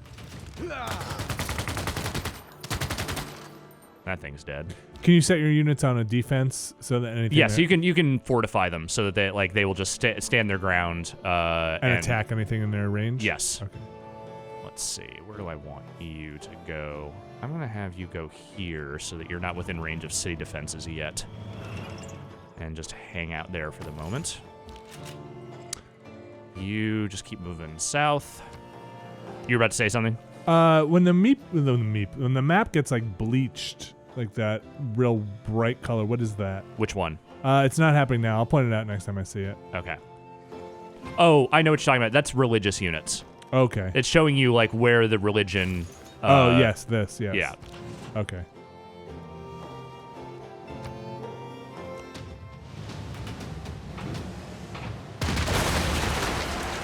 That thing's dead. Can you set your units on a defense so that anything... Yeah, so you can fortify them so that they will just stand their ground and attack anything in their range? Yes. Okay. Let's see. Where do I want you to go? I'm going to have you go here so that you're not within range of city defenses yet. And just hang out there for the moment. You just keep moving south. You were about to say something? When the map gets like bleached, like that real bright color, what is that? Which one? It's not happening now. I'll point it out next time I see it. Okay. Oh, I know what you're talking about. That's religious units. Okay. It's showing you like where the religion. Yes, this. Yes. Yeah. Okay.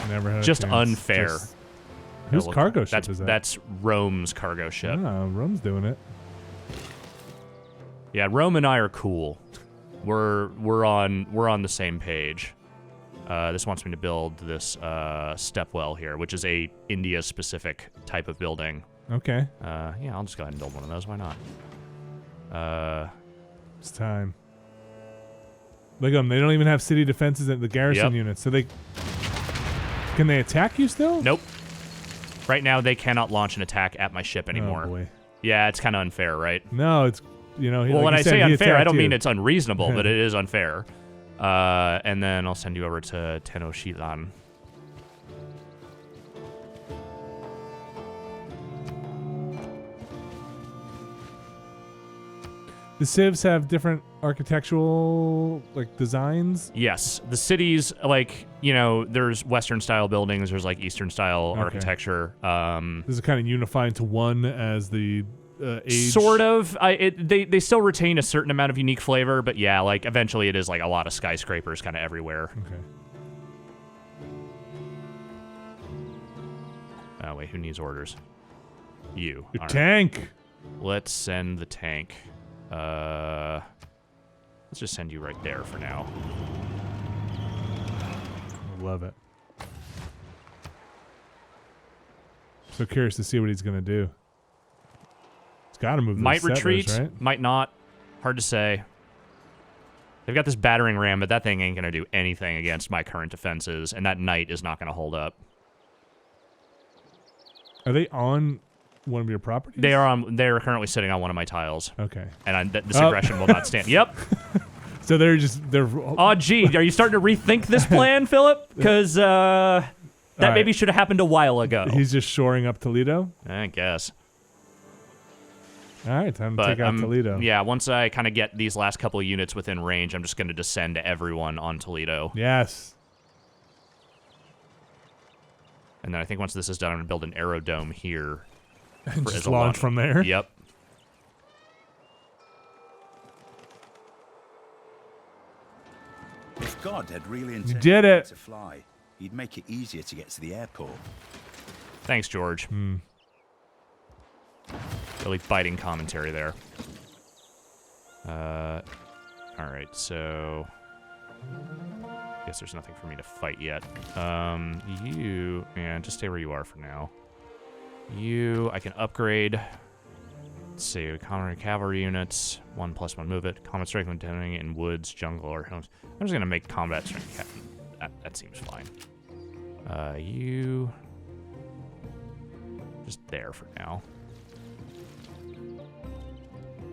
Never had a Just chance. unfair. Whose cargo ship is that? That's Rome's cargo ship. Oh, Rome's doing it. Yeah, Rome and I are cool. We're on the same page. This wants me to build this stepwell here, which is a India-specific type of building. Okay. Yeah, I'll just go ahead and build one of those. Why not? It's time. Look at them. They don't even have city defenses at the garrison units, so they... Can they attack you still? Nope. Right now, they cannot launch an attack at my ship anymore. Oh, boy. Yeah, it's kind of unfair, right? No, it's Well, like when you I said, say he unfair, I attacked don't you. mean it's unreasonable, but it is unfair. And then I'll send you over to Tenochtitlan. The civs have different architectural like designs. Yes, the cities, like, there's Western style buildings, there's like Eastern style architecture. This is kind of unified to one as the age. Sort of. They still retain a certain amount of unique flavor, but yeah, like eventually it is like a lot of skyscrapers kind of everywhere. Okay. Oh wait, who needs orders? You. Your All right. tank. Let's send the tank. Let's just send you right there for now. I love it. So curious to see what he's gonna do. He's got to move. Those Might settlers, retreat, right? might not. Hard to say. They've got this battering ram, but that thing ain't gonna do anything against my current defenses, and that knight is not gonna hold up. Are they on one of your properties? They are on. They are currently sitting on one of my tiles, Okay. and this aggression will not stand. Yep. So they're. Oh, gee, are you starting to rethink this plan, Philip? Because that right. maybe should have happened a while ago. He's just shoring up Toledo. I guess. All right, time to But take out Toledo. yeah, once I kind of get these last couple of units within range, I'm just going to descend everyone on Toledo. Yes. And then I think once this is done, I'm going to build an aerodome here. And as just a launch from there. Yep. If God had really intended did it. to fly, he'd make it easier to get to the airport. Thanks, George. Really biting commentary there. All right, so I guess there's nothing for me to fight yet. Just stay where you are for now. I can upgrade. Let's see, common cavalry units, 1+1 move it. Combat strength when tending in woods, jungle, or homes. I'm just gonna make combat strength. That seems fine. You just there for now.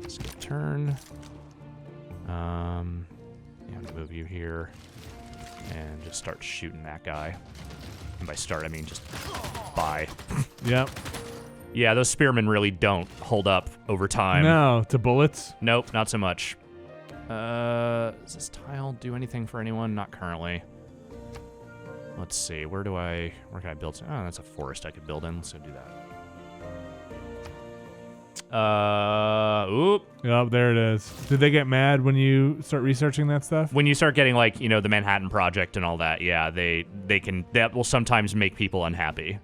Skip turn. I'm gonna move you here and just start shooting that guy. And by start, I mean just bye. Yep. Yeah, those spearmen really don't hold up over time. No, to bullets. Nope, not so much. Does this tile do anything for anyone? Not currently. Let's see, where can I build? Oh, that's a forest I could build in. Let's go do that. Oop. Oh, there it is. Did they get mad when you start researching that stuff? When you start getting like, the Manhattan Project and all that, yeah, that will sometimes make people unhappy.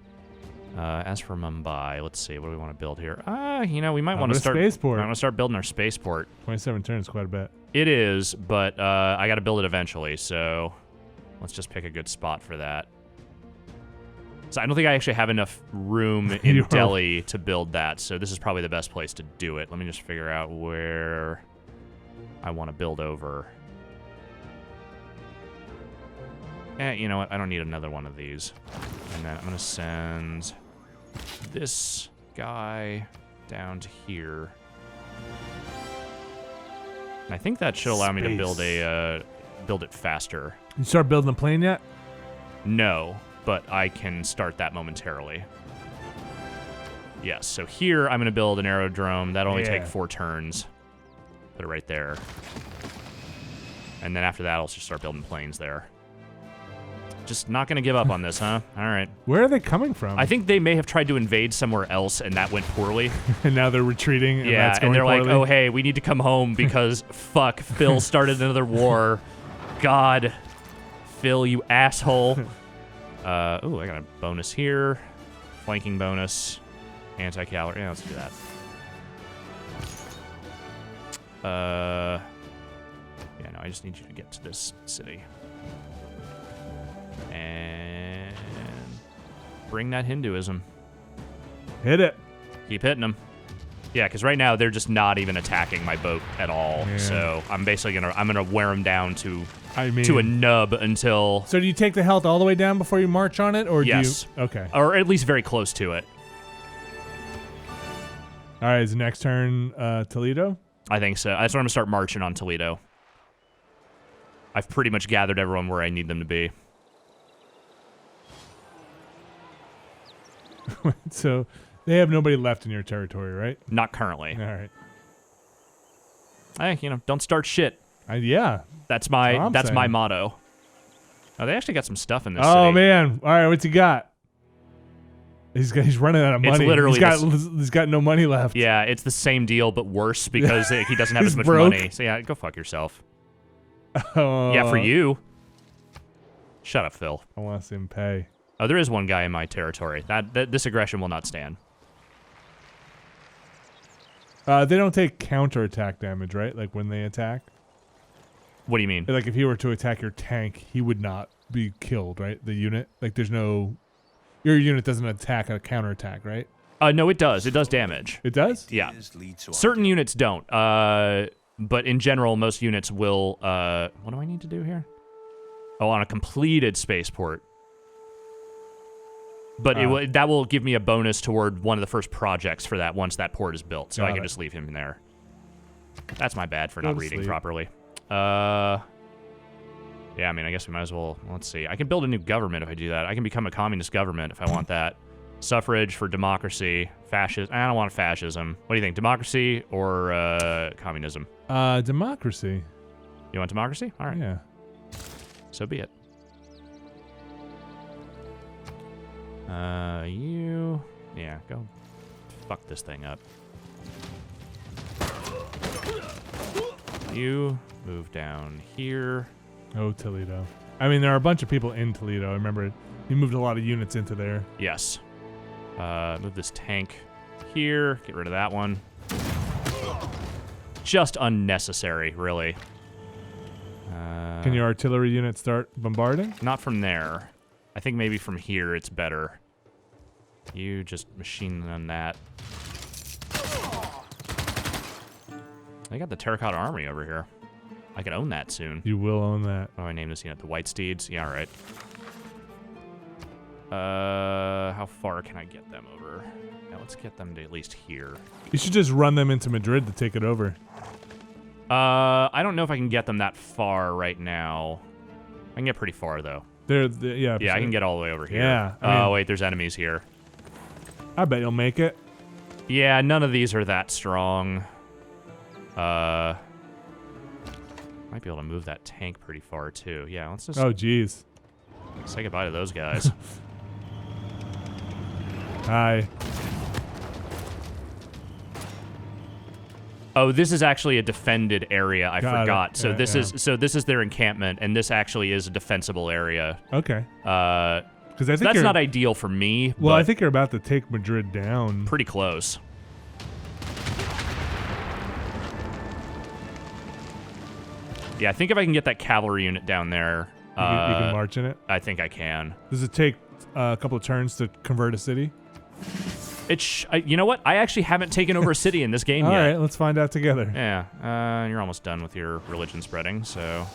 As for Mumbai, let's see, what do we want to build here? We might want to start. Spaceport. I want to start building our spaceport. 27 turns, quite a bit. It is, but I got to build it eventually, so let's just pick a good spot for that. So I don't think I actually have enough room in Delhi to build that, so this is probably the best place to do it. Let me just figure out where I want to build over. You know what? I don't need another one of these. And then I'm going to send this guy down to here. And I think that should allow me to build build it faster. You start building a plane yet? No, but I can start that momentarily. Yes, so here I'm going to build an aerodrome. That'll only take 4 turns. Put it right there. And then after that, I'll just start building planes there. Just not going to give up on this, huh? All right. Where are they coming from? I think they may have tried to invade somewhere else, and that went poorly. And now they're retreating. And Yeah, that's going and they're poorly. like, oh, hey, we need to come home because, fuck, Phil started another war. God. Phil, you asshole. I got a bonus here. Flanking bonus. Anti-cavalry. Yeah, let's do that. Yeah, no, I just need you to get to this city. And bring that Hinduism. Hit it. Keep hitting them. Yeah, because right now they're just not even attacking my boat at all. Yeah. So I'm basically gonna wear them down to I mean, a nub until. So do you take the health all the way down before you march on it, or Yes. do you? Okay. Or at least very close to it. All right, is the next turn Toledo? I think so. That's when I'm gonna start marching on Toledo. I've pretty much gathered everyone where I need them to be. So they have nobody left in your territory, right? Not currently. All right. Hey, don't start shit. Yeah. That's what I'm my saying. motto. Oh, they actually got some stuff in this Oh city. man! All right, what's he got? He's running out of money. It's literally he's got no money left. Yeah, it's the same deal but worse because he doesn't have He's as much broke. money. So yeah, go fuck yourself. Oh, Yeah, for you. Shut up, Phil. I want to see him pay. Oh, there is one guy in my territory. This aggression will not stand. They don't take counterattack damage, right? Like when they attack. What do you mean? Like if he were to attack your tank, he would not be killed, right? The unit. Like there's no. Your unit doesn't attack a counterattack, right? No, it does. It does damage. It does? Yeah. Lead to Certain units don't. But in general, most units will. What do I need to do here? Oh, on a completed spaceport. But that will give me a bonus toward one of the first projects for that once that port is built. So I can just leave him in there. That's my bad for not reading properly. Yeah, I mean, I guess we might as well. Let's see. I can build a new government if I do that. I can become a communist government if I want that. Suffrage for democracy. Fascism. I don't want fascism. What do you think? Democracy or communism? Democracy. You want democracy? All right. Yeah. So be it. You... Yeah, go fuck this thing up. You move down here. Oh, Toledo. I mean, there are a bunch of people in Toledo. I remember he moved a lot of units into there. Yes. Move this tank here. Get rid of that one. Just unnecessary, really. Can your artillery unit start bombarding? Not from there. I think maybe from here it's better. You just machine gun that. I got the Terracotta Army over here. I can own that soon. You will own that. Oh, I named this unit the White Steeds. Yeah, all right. How far can I get them over? Yeah, let's get them to at least here. You should just run them into Madrid to take it over. I don't know if I can get them that far right now. I can get pretty far though. Yeah. Yeah, I can get all the way over here. Yeah. Oh, wait, there's enemies here. I bet you'll make it. Yeah, none of these are that strong. Might be able to move that tank pretty far too. Yeah, let's just Oh, geez. say goodbye to those guys. Hi. Oh, this is actually a defended area. I Got forgot. it. So Yeah, this is their encampment, and this actually is a defensible area. Okay. Because Because I think that's you're, not ideal for me. Well, but I think you're about to take Madrid down. pretty close. Yeah, I think if I can get that cavalry unit down there, You can march in it. I think I can. Does it take a couple of turns to convert a city? You know what? I actually haven't taken over a city in this game All yet. right, let's find out together. Yeah, you're almost done with your religion spreading, so...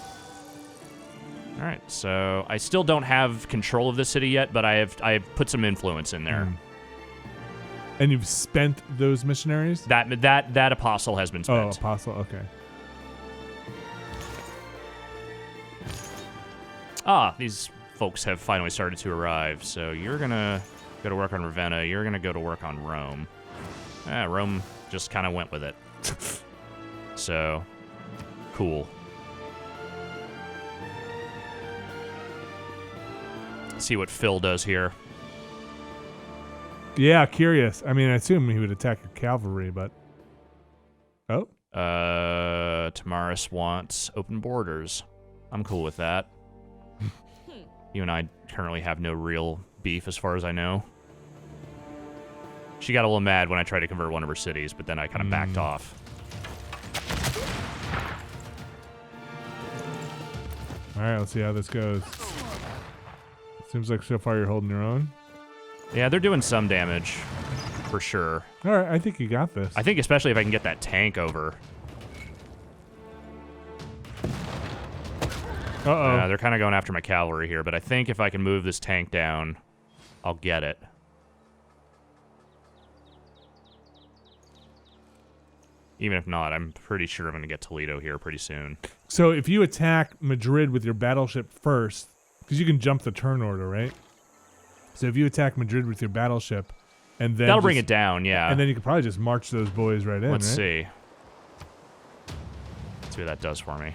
All right, so I still don't have control of this city yet, but I have put some influence in there. And you've spent those missionaries? That apostle has been Oh, spent. apostle. Okay. These folks have finally started to arrive, so you're gonna go to work on Ravenna, you're gonna go to work on Rome. Rome just kind of went with it. So, cool. See what Phil does here. Yeah, curious. I mean, I assume he would attack your cavalry, but... Oh? Tamaris wants open borders. I'm cool with that. You and I currently have no real beef as far as I know. She got a little mad when I tried to convert one of her cities, but then I kind of backed off. All right, let's see how this goes. Seems like so far you're holding your own. Yeah, they're doing some damage, for sure. All right, I think you got this. I think especially if I can get that tank over. Uh-oh. They're kind of going after my cavalry here, but I think if I can move this tank down, I'll get it. Even if not, I'm pretty sure I'm going to get Toledo here pretty soon. So if you attack Madrid with your battleship first, because you can jump the turn order, right? So if you attack Madrid with your battleship, and then that'll bring it down, yeah. and then you could probably just march those boys right in. Let's right? see. Let's see what that does for me.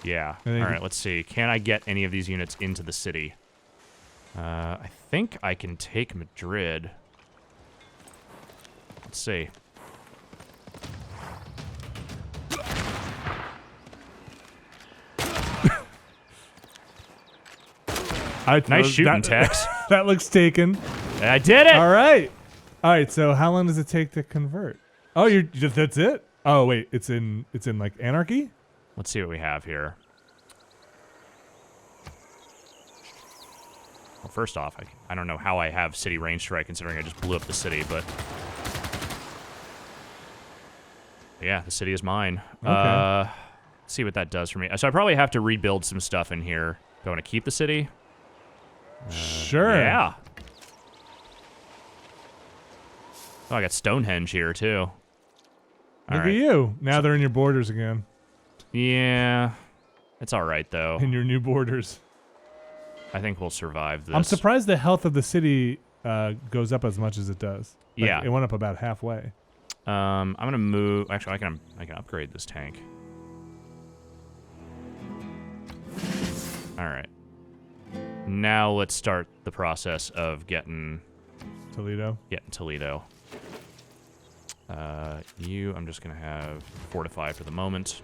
Yeah. All right, let's see. Can I get any of these units into the city? I think I can take Madrid. Let's see. Nice shooting, Tex. That looks taken. I did it! All right. So how long does it take to convert? Oh, that's it. Oh wait, it's in like anarchy. Let's see what we have here. Well, first off, I don't know how I have city range strike considering I just blew up the city, but yeah, the city is mine. Okay. Let's see what that does for me. So I probably have to rebuild some stuff in here. Do I want to keep the city? Sure. Yeah. Oh, I got Stonehenge here too. Look at you. Now they're in your borders again. Yeah. It's all right though. In your new borders. I think we'll survive this. I'm surprised the health of the city goes up as much as it does. Like, yeah. It went up about halfway. I'm gonna move. Actually, I can upgrade this tank. All right. Now let's start the process of getting Toledo. Toledo. I'm just gonna have fortify for the moment.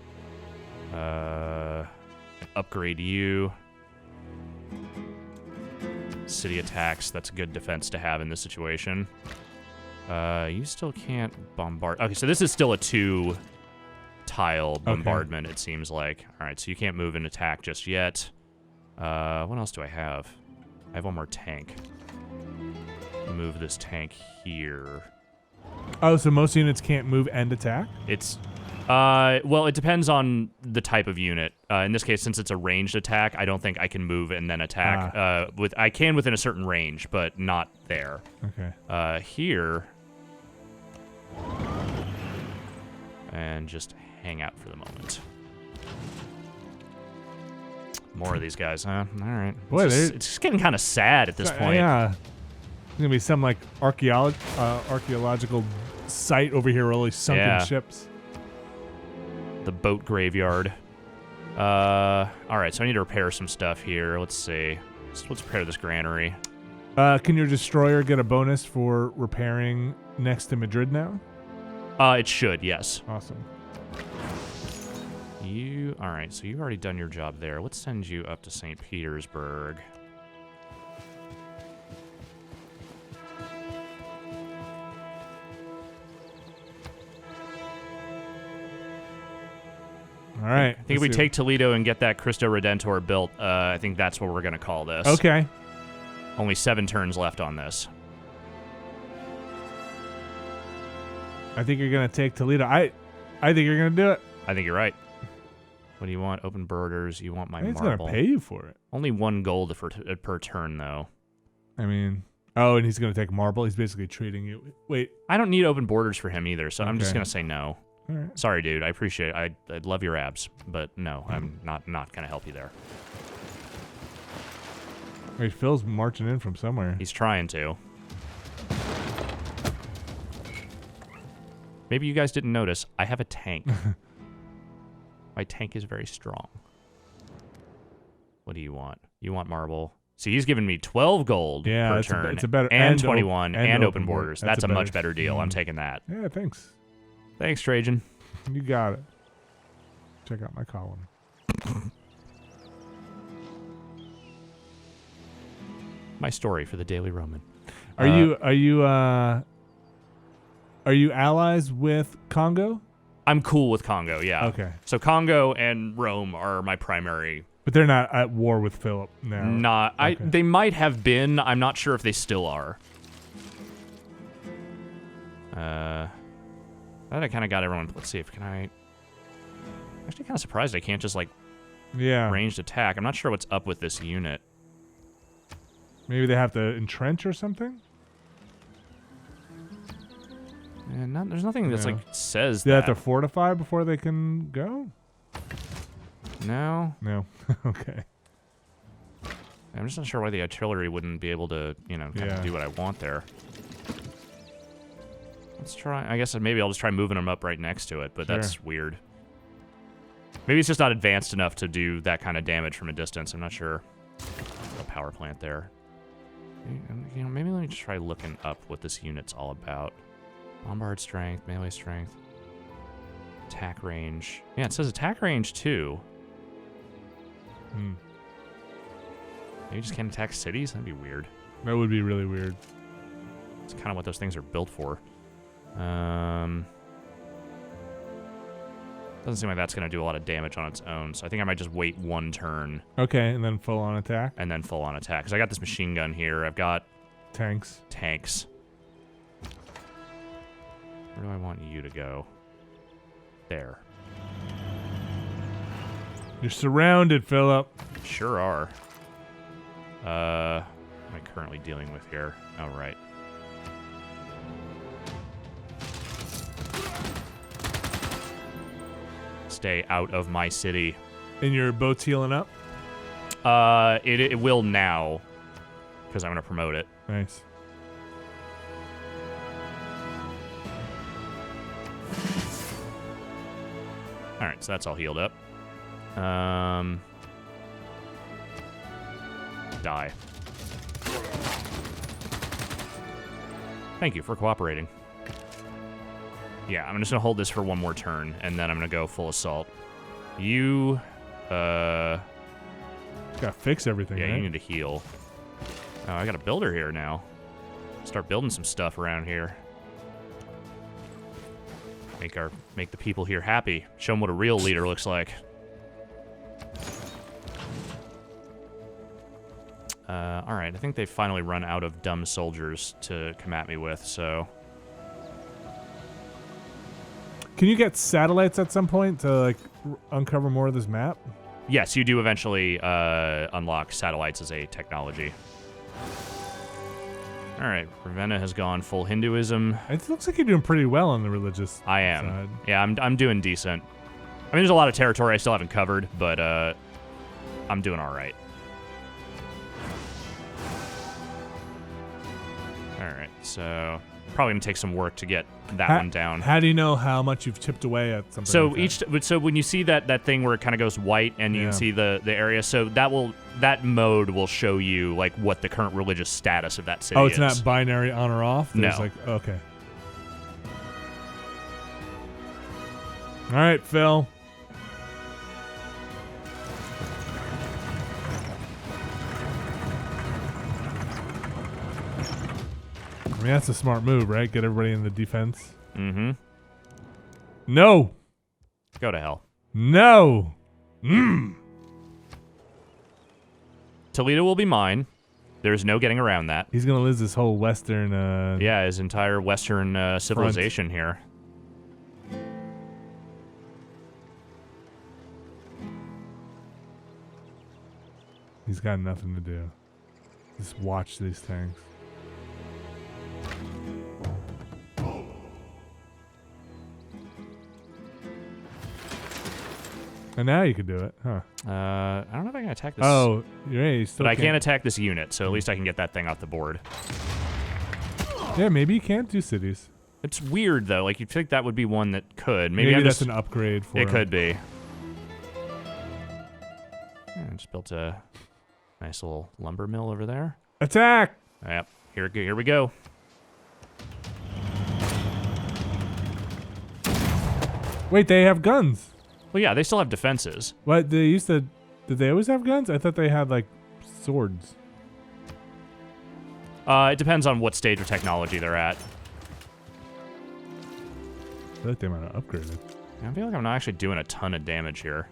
Upgrade you. City attacks. That's a good defense to have in this situation. You still can't bombard. Okay, so this is still a 2-tile bombardment, it seems like. All right, so you can't move and attack just yet. What else do I have? I have one more tank. Move this tank here. Oh, so most units can't move and attack? It's, well, it depends on the type of unit. In this case, since it's a ranged attack, I don't think I can move and then attack. I can within a certain range, but not there. Okay. Here. And just hang out for the moment. More of these guys, huh? All right. Boy, it's just getting kind of sad at this point. Yeah. There's going to be some, like, archaeological site over here, all these sunken ships. The boat graveyard. All right, so I need to repair some stuff here. Let's see. Let's repair this granary. Can your destroyer get a bonus for repairing next to Madrid now? It should, yes. Awesome. All right, so you've already done your job there. Let's send you up to St. Petersburg. All right. I think if we take Toledo and get that Cristo Redentor built, I think that's what we're going to call this. Okay. Only 7 turns left on this. I think you're going to take Toledo. I think you're going to do it. I think you're right. What do you want? Open borders. You want my It's marble. going to pay you for it. Only 1 gold per turn, though. I mean, oh, and he's going to take marble. He's basically treating you. Wait. I don't need open borders for him either, so I'm just going to say no. All right. Sorry, dude. I appreciate it. I'd love your abs, but no, I'm not going to help you there. Wait, Phil's marching in from somewhere. He's trying to. Maybe you guys didn't notice. I have a tank. My tank is very strong. What do you want? You want marble. See, he's giving me 12 gold per turn. It's a better, and 21 and open borders. That's a much better deal. I'm taking that. Yeah, thanks. Thanks, Trajan. You got it. Check out my column. My story for the Daily Roman. Are you allies with Congo? I'm cool with Congo, yeah. Okay. So Congo and Rome are my primary. But they're not at war with Philip now. Okay. They might have been. I'm not sure if they still are. That I kind of got everyone. Let's see if can I. Actually, kind of surprised I can't just like. Yeah. Ranged attack. I'm not sure what's up with this unit. Maybe they have to entrench or something. And there's nothing that's Yeah. like says They have that. to fortify before they can go? No. No. Okay. I'm just not sure why the artillery wouldn't be able to, kind of do what I want there. Let's try. I guess maybe I'll just try moving them up right next to it, but that's weird. Maybe it's just not advanced enough to do that kind of damage from a distance. I'm not sure. A power plant there. Maybe let me just try looking up what this unit's all about. Bombard strength, melee strength, attack range. Yeah, it says attack range too. Maybe you just can't attack cities? That'd be weird. That would be really weird. It's kind of what those things are built for. Doesn't seem like that's going to do a lot of damage on its own, so I think I might just wait one turn. Okay, and then full on attack? And then full on attack. Because I got this machine gun here. I've got... Tanks. Where do I want you to go? There. You're surrounded, Philip. Sure are. What am I currently dealing with here? Oh, right. Stay out of my city. And your boat's healing up? It will now, because I'm going to promote it. Nice. All right, so that's all healed up. Die. Thank you for cooperating. Yeah, I'm just gonna hold this for one more turn, and then I'm gonna go full assault. You, Gotta fix everything, yeah, right? you need to heal. Oh, I got a builder here now. Start building some stuff around here. Make the people here happy. Show them what a real leader looks like. All right, I think they've finally run out of dumb soldiers to come at me with, so... Can you get satellites at some point to, like, uncover more of this map? Yes, you do eventually unlock satellites as a technology. All right, Ravenna has gone full Hinduism. It looks like you're doing pretty well on the religious I am. side. Yeah, I'm doing decent. I mean, there's a lot of territory I still haven't covered, but I'm doing all right. All right, so probably gonna take some work to get that one down. How do you know how much you've chipped away at something? So like so when you see that thing where it kind of goes white and you can see the area, so that mode will show you like what the current religious status of that city is. Oh, it's not binary on or off? No. Like, okay. All right, Phil. I mean, that's a smart move, right? Get everybody in the defense. Mm-hmm. No. Go to hell. No. Toledo will be mine. There's no getting around that. He's going to lose this whole Western... Yeah, his entire Western civilization here. He's got nothing to do. Just watch these things. And now you can do it, huh? I don't know if I can attack this. Oh, you're right. You still but I can't attack this unit, so at least I can get that thing off the board. Yeah, maybe you can't do cities. It's weird, though. Like, you'd think that would be one that could. Maybe that's an upgrade for It him. could be. Yeah, I just built a nice little lumber mill over there. Attack! Yep. Here we go. Wait, they have guns. Well, yeah, they still have defenses. What, they used to... Did they always have guns? I thought they had, like, swords. It depends on what stage of technology they're at. I feel like they might have upgraded. I feel like I'm not actually doing a ton of damage here.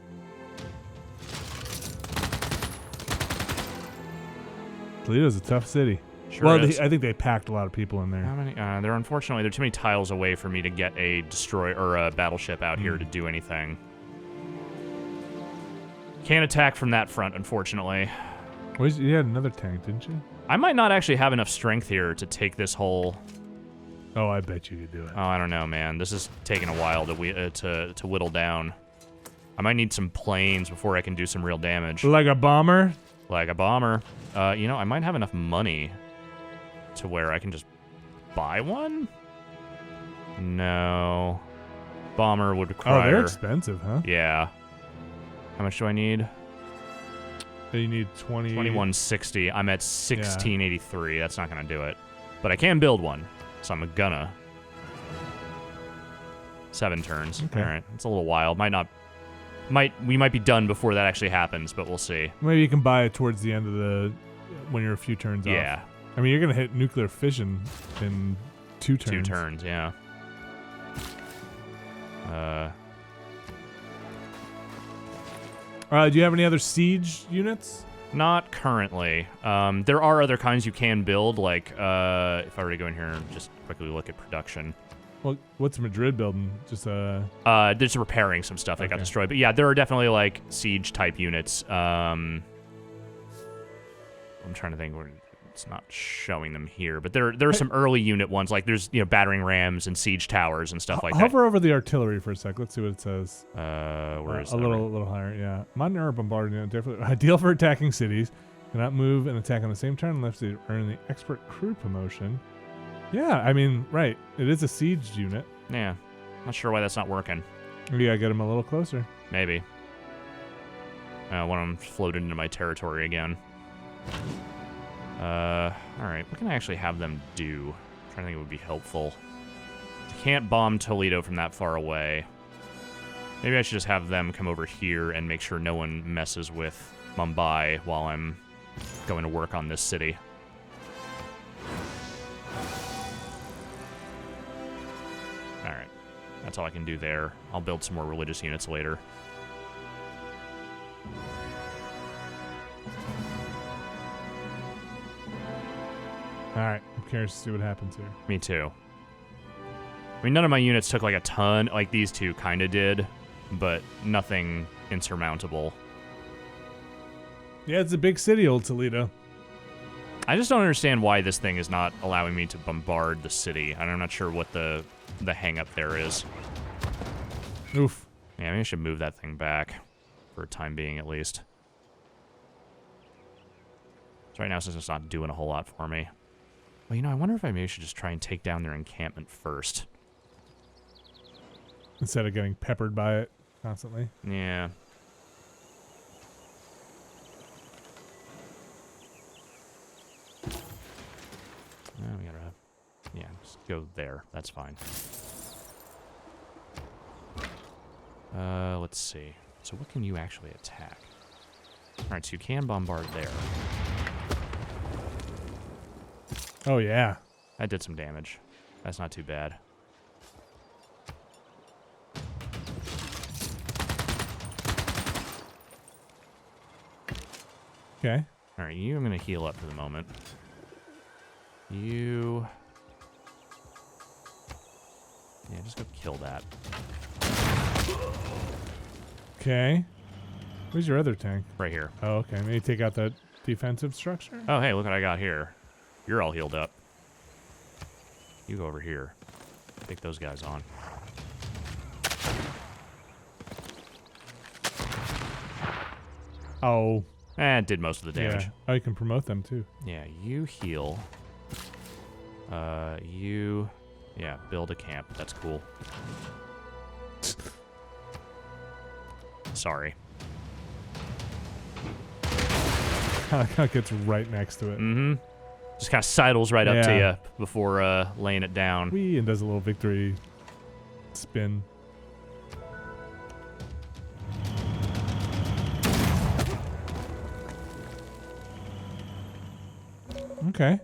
Toledo's a tough city. Sure is. I think they packed a lot of people in there. How many? Unfortunately, there are too many tiles away for me to get a destroyer or a battleship out here to do anything. Can't attack from that front, unfortunately. You had another tank, didn't you? I might not actually have enough strength here to take this whole Oh, I bet you could do it. Oh, I don't know, man. This is taking a while to whittle down. I might need some planes before I can do some real damage. Like a bomber? Like a bomber. You know, I might have enough money to where I can just buy one? No. Bomber would require... Oh, they're expensive, huh? Yeah. How much do I need? You need 20... 2160. I'm at 1683. That's not going to do it. But I can build one, so I'm gonna. 7 turns. Okay. All right. It's a little wild. We might be done before that actually happens, but we'll see. Maybe you can buy it towards the end of the... when you're a few turns off. Yeah. I mean, you're going to hit nuclear fission in 2 turns. 2 turns, yeah. Do you have any other siege units? Not currently. There are other kinds you can build, like, if I were to go in here and just quickly look at production. Well, what's Madrid building? Just They're just repairing some stuff that got destroyed. But yeah, there are definitely, like, siege-type units. I'm trying to think where... It's not showing them here, but there are some early unit ones, like there's, you know, battering rams and siege towers and stuff like that. Hover over the artillery for a sec. Let's see what it says. Where is a little higher? Yeah, modern air bombardment unit, definitely ideal for attacking cities. Cannot move and attack on the same turn unless they earn the expert crew promotion. Yeah, I mean, right. It is a siege unit. Yeah, not sure why that's not working. We gotta get them a little closer. Maybe. One of them floated into my territory again. Alright, what can I actually have them do? I'm trying to think it would be helpful. I can't bomb Toledo from that far away. Maybe I should just have them come over here and make sure no one messes with Mumbai while I'm going to work on this city. Alright, that's all I can do there. I'll build some more religious units later. Alright, I'm curious to see what happens here. Me too. I mean, none of my units took like a ton, like these two kind of did, but nothing insurmountable. Yeah, it's a big city, old Toledo. I just don't understand why this thing is not allowing me to bombard the city. I'm not sure what the hang up there is. Oof. Yeah, maybe I should move that thing back for a time being at least. So right now, since it's not doing a whole lot for me. Well, you know, I wonder if I maybe should just try and take down their encampment first. Instead of getting peppered by it constantly. Yeah. We gotta, yeah, just go there. That's fine. Let's see. So what can you actually attack? Alright, so you can bombard there. Oh, yeah. That did some damage. That's not too bad. Okay. Alright, you I'm gonna heal up for the moment. You... Yeah, just go kill that. Okay. Where's your other tank? Right here. Oh, okay. Maybe take out that defensive structure? Oh, hey, look what I got here. You're all healed up. You go over here. Take those guys on. Oh. It did most of the damage. Yeah. Oh, you can promote them, too. Yeah, you heal. You... Yeah, build a camp. That's cool. Sorry. It gets right next to it. Mm-hmm. Just kind of sidles right up to Yeah. you before laying it down. Whee, and does a little victory spin. Okay.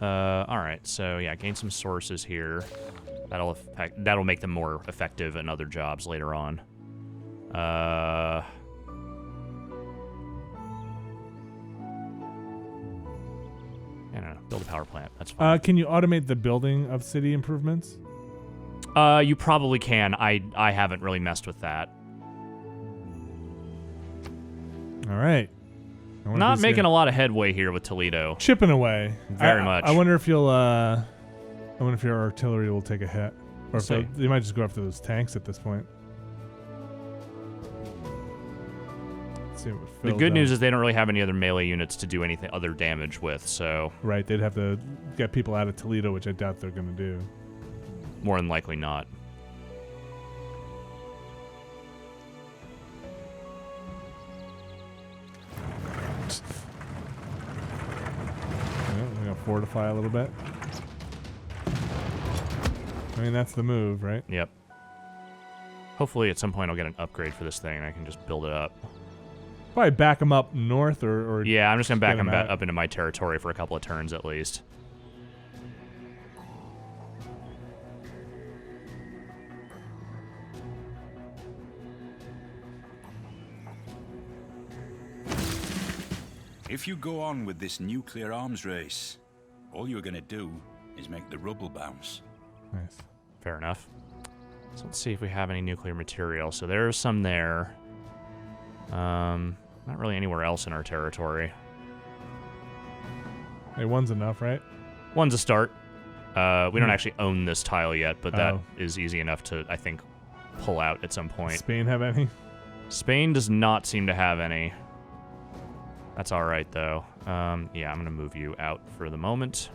All right. So yeah, gain some sources here. That'll make them more effective in other jobs later on. I don't know. Build a power plant. That's fine. Can you automate the building of city improvements? You probably can. I haven't really messed with that. All right. Not making a lot of headway here with Toledo. Chipping away. Very much. I wonder if you'll I wonder if your artillery will take a hit. Or if See. they might just go after those tanks at this point. Let's see what The Phil good news does. is they don't really have any other melee units to do anything other damage with, so Right, they'd have to get people out of Toledo, which I doubt they're going to do. more than likely not. Yeah, we're going to fortify a little bit. I mean, that's the move, right? Yep. Hopefully at some point I'll get an upgrade for this thing and I can just build it up. Probably back them up north or Yeah, I'm just going to back Get 'em them out. up into my territory for a couple of turns at least. If you go on with this nuclear arms race, all you're going to do is make the rubble bounce. Nice. Fair enough. So let's see if we have any nuclear material. So there's some there. Not really anywhere else in our territory. Hey, one's enough, right? One's a start. We don't actually own this tile yet, but that Oh. is easy enough to, I think, pull out at some point. Spain have any? Spain does not seem to have any. That's all right, though. Yeah, I'm going to move you out for the moment.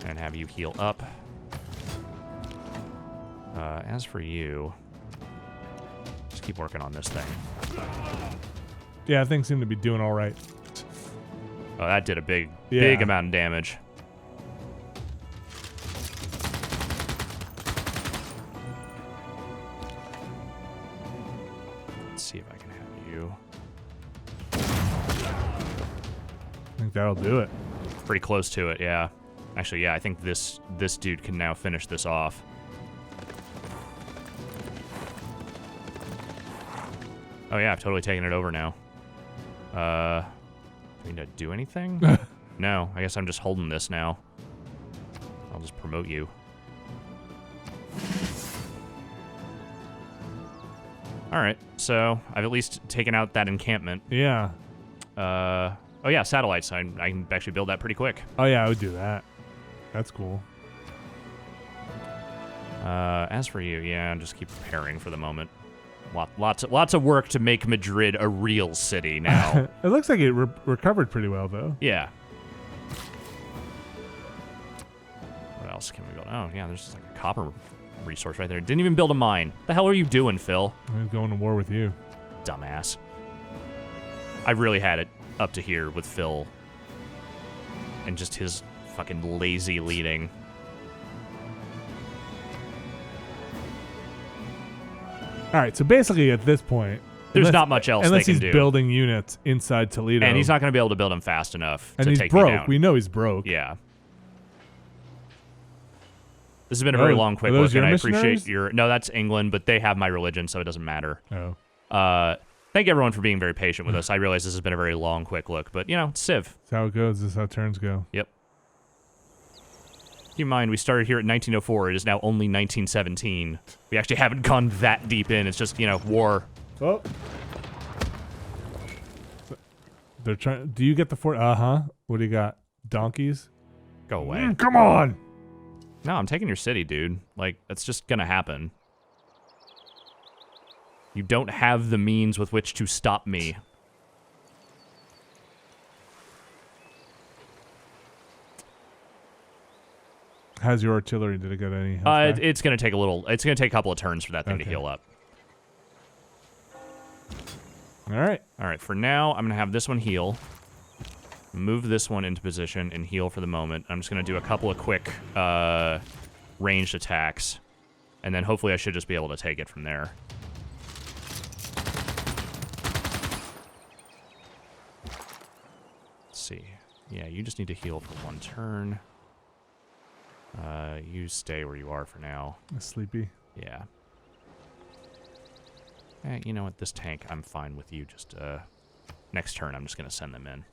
And have you heal up. As for you, just keep working on this thing. Yeah, things seem to be doing all right. Oh, that did a big Yeah. amount of damage. Let's see if I can have you. I think that'll do it. Pretty close to it, yeah. Actually, yeah, I think this dude can now finish this off. Oh yeah, I've totally taken it over now. Do I need to do anything? No, I guess I'm just holding this now. I'll just promote you. Alright, so I've at least taken out that encampment. Yeah. Oh yeah, satellites. I can actually build that pretty quick. Oh yeah, I would do that. That's cool. As for you, yeah, just keep preparing for the moment. Lots of work to make Madrid a real city now. It looks like it recovered pretty well, though. Yeah. What else can we build? Oh, yeah, there's like a copper resource right there. Didn't even build a mine. The hell are you doing, Phil? I'm going to war with you. Dumbass. I really had it up to here with Phil and just his fucking lazy leading. All right, so basically at this point, There's not much else unless they can he's do. building units inside Toledo, And he's not going to be able to build them fast enough and to he's take me broke. down. We know he's broke. Yeah. This has been a very long, quick are those look, and your I appreciate missionaries? your... No, that's England, but they have my religion, so it doesn't matter. Oh, Thank everyone for being very patient with us. I realize this has been a very long, quick look, but, you know, it's Civ. that's how it goes. This is how turns go. Yep. Keep in mind, we started here at 1904. It is now only 1917. We actually haven't gone that deep in. It's just, you know, war. Oh, they're trying. Do you get the fort? What do you got? Donkeys? Go away. Come on. No, I'm taking your city, dude. Like, that's just gonna happen. You don't have the means with which to stop me. How's your artillery? Did it get any? health back? It's gonna take a little. It's gonna take a couple of turns for that thing to Okay. heal up. All right. All right. For now, I'm gonna have this one heal. Move this one into position and heal for the moment. I'm just gonna do a couple of quick ranged attacks, and then hopefully I should just be able to take it from there. Let's see. Yeah, you just need to heal for one turn. You stay where you are for now. Sleepy. Yeah. You know what? This tank, I'm fine with you. Just, next turn, I'm just gonna send them in.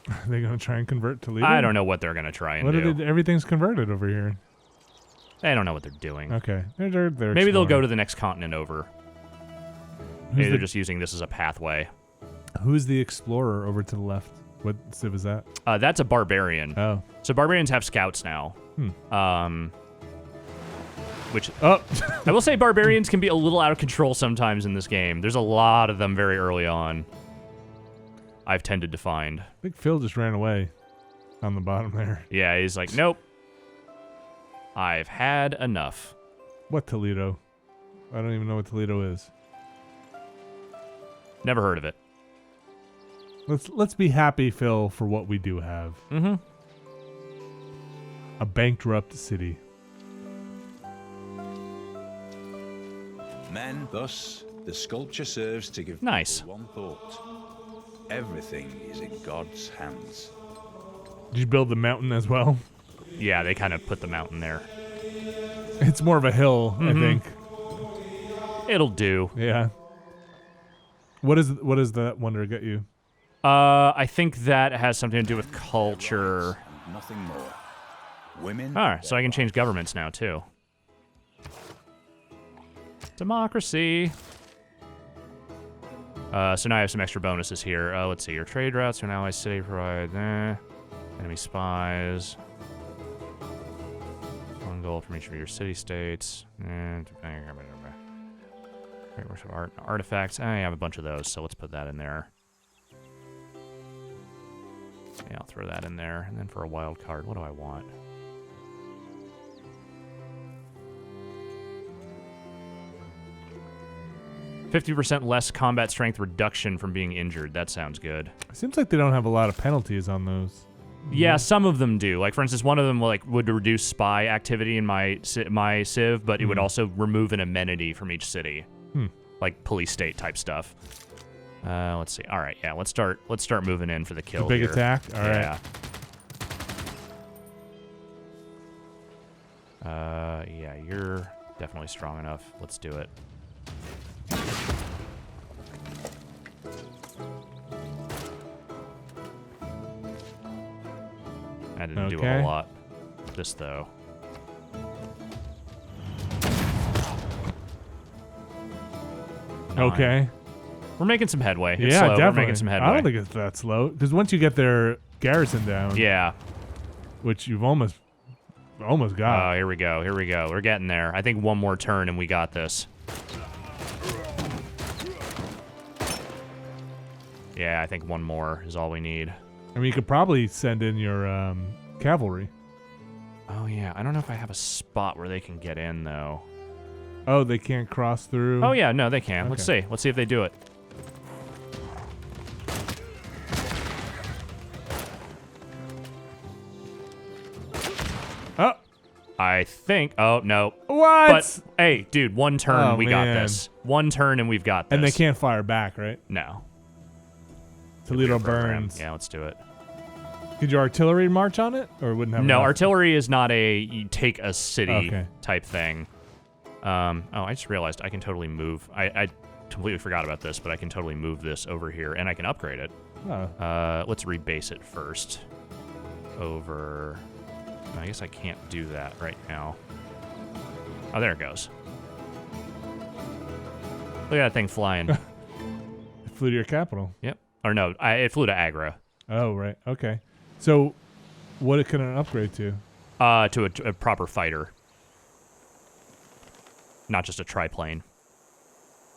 Are they gonna try and convert Toledo? I don't know what they're gonna try and What do. did everything's converted over here? They don't know what they're doing. Okay. They're Maybe they'll go exploring. to the next continent over. Maybe they're just using this as a pathway. Who's the explorer over to the left? What civ is that? That's a barbarian. Oh. So barbarians have scouts now. Which Oh. I will say barbarians can be a little out of control sometimes in this game. There's a lot of them very early on. I've tended to find. I think Phil just ran away on the bottom there. Yeah, he's like, nope. I've had enough. What Toledo? I don't even know what Toledo is. Never heard of it. Let's be happy, Phil, for what we do have. Mm-hmm. A bankrupt city. Men, thus, the sculpture serves to give Nice. people one thought. Everything is in God's hands. Did you build the mountain as well? Yeah, they kind of put the mountain there. It's more of a hill, I think. It'll do. Yeah. What does that wonder get you? I think that has something to do with culture. And nothing more. Women. All right, so I can change governments now, too. Democracy. So now I have some extra bonuses here. Let's see. Your trade routes are now I city provide. Enemy spies. One gold from each of your city-states. Great works of art and artifacts. I have a bunch of those, so let's put that in there. Yeah, I'll throw that in there. And then for a wild card, what do I want? %50 less combat strength reduction from being injured. That sounds good. It seems like they don't have a lot of penalties on those. Yeah, some of them do. Like, for instance, one of them would reduce spy activity in my civ, but it would also remove an amenity from each city, like police state type stuff. Let's see. All right, yeah, let's start moving in for the kill. The big here. attack. All right. Yeah, you're definitely strong enough. Let's do it. I didn't do a whole lot. This, though. Okay. We're making some headway. It's Yeah, slow. definitely. We're making some headway. I don't think it's that slow. Because once you get their garrison down, Yeah. which you've almost got. Oh, here we go. Here we go. We're getting there. I think one more turn and we got this. Yeah, I think one more is all we need. I mean, you could probably send in your cavalry. Oh, yeah. I don't know if I have a spot where they can get in, though. Oh, they can't cross through? Oh, yeah. No, they can. Okay. Let's see. Let's see if they do it. Oh. I think. Oh, no. What? But, hey, dude, one turn, we got man. this. One turn and we've got this. And they can't fire back, right? No. Toledo Program. burns. Yeah, let's do it. Could your artillery march on it? Or it wouldn't have No, enough? artillery is not a you take a city Okay. type thing. Oh, I just realized I can totally move. I completely forgot about this, but I can totally move this over here, and I can upgrade it. Oh. Let's rebase it first. Over... I guess I can't do that right now. Oh, there it goes. Look at that thing flying. It flew to your capital. Yep. Or no, it flew to Agra. Oh, right. Okay. So, what can it upgrade to? To a proper fighter. Not just a triplane.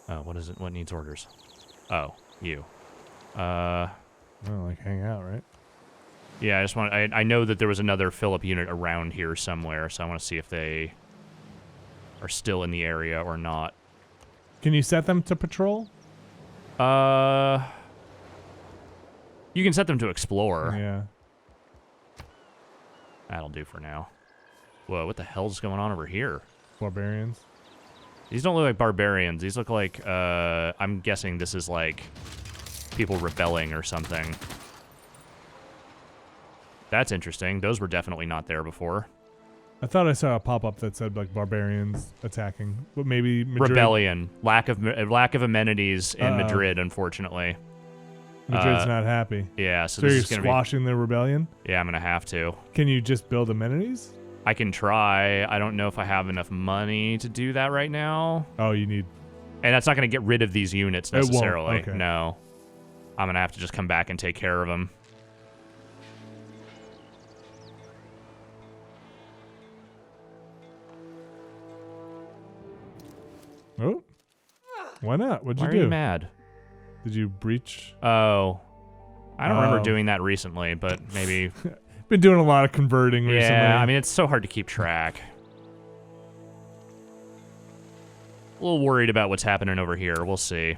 Oh, what is it? What needs orders? Oh, you. Oh, like hang out, right? Yeah, I just want. I know that there was another Philip unit around here somewhere, so I want to see if they are still in the area or not. Can you set them to patrol? You can set them to explore. Yeah. That'll do for now. Whoa, what the hell's going on over here? Barbarians. These don't look like barbarians. These look like, I'm guessing this is like people rebelling or something. That's interesting. Those were definitely not there before. I thought I saw a pop-up that said like barbarians attacking, but maybe Madrid. Rebellion. Lack of amenities in Madrid, unfortunately. Madrid's not happy. Yeah, So this you're is going to squashing the rebellion? be... Yeah, I'm going to have to. Can you just build amenities? I can try. I don't know if I have enough money to do that right now. Oh, you need And that's not going to get rid of these units It won't, necessarily. okay. No. I'm going to have to just come back and take care of them. Oh. Why not? What'd Why you are do? you mad? Did you breach? Oh. I don't remember Oh. doing that recently, but maybe... Been doing a lot of converting recently. Yeah, I mean, it's so hard to keep track. A little worried about what's happening over here. We'll see.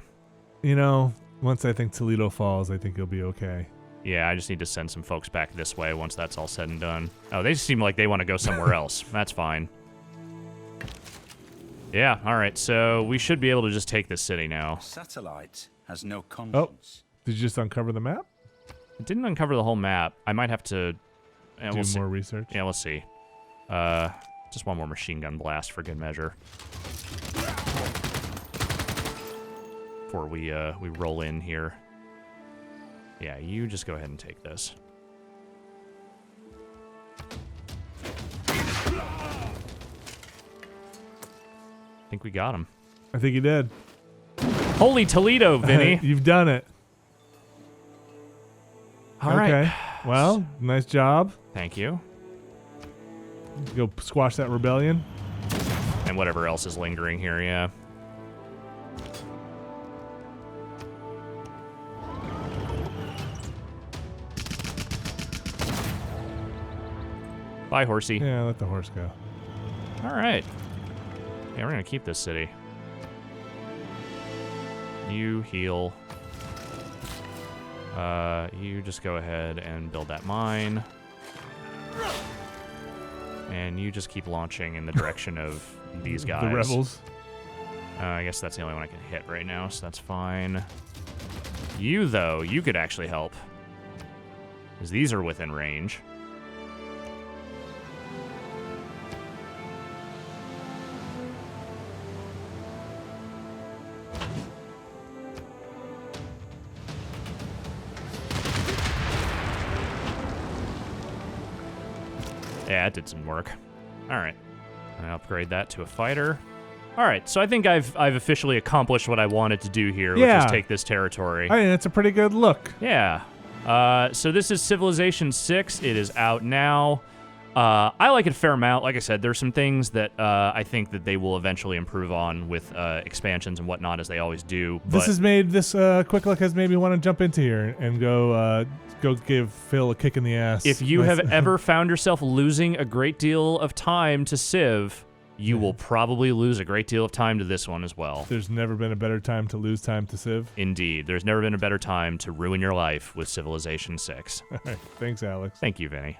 You know, once I think Toledo falls, I think you'll be okay. Yeah, I just need to send some folks back this way once that's all said and done. Oh, they seem like they want to go somewhere else. That's fine. Yeah, alright, so we should be able to just take this city now. Satellite has no conscience. Did you just uncover the map? It didn't uncover the whole map. I might have to... Yeah, Do we'll see. more research? Yeah, we'll see. Just one more machine gun blast for good measure. Before we roll in here. Yeah, you just go ahead and take this. I think we got him. I think you did. Holy Toledo, Vinny! You've done it. All right. Okay. Well, nice job. Thank you. Go squash that rebellion. And whatever else is lingering here, yeah. Bye, horsey. Yeah, let the horse go. All right. Yeah, we're going to keep this city. You heal. You just go ahead and build that mine. And you just keep launching in the direction of these guys. The rebels. I guess that's the only one I can hit right now, so that's fine. You, though, you could actually help. Because these are within range. Yeah, it did some work. All right. I upgrade that to a fighter. All right, so I think I've officially accomplished what I wanted to do here, which Yeah. is take this territory. I mean, it's a pretty good look. Yeah. So this is Civilization 6. It is out now. I like it a fair amount. Like I said, there's some things that I think that they will eventually improve on with expansions and whatnot, as they always do. But This quick look has made me want to jump into here and go give Phil a kick in the ass. if you Nice. have ever found yourself losing a great deal of time to Civ, you will probably lose a great deal of time to this one as well. There's never been a better time to lose time to Civ. Indeed. There's never been a better time to ruin your life with Civilization 6. All right, thanks, Alex. Thank you, Vinny.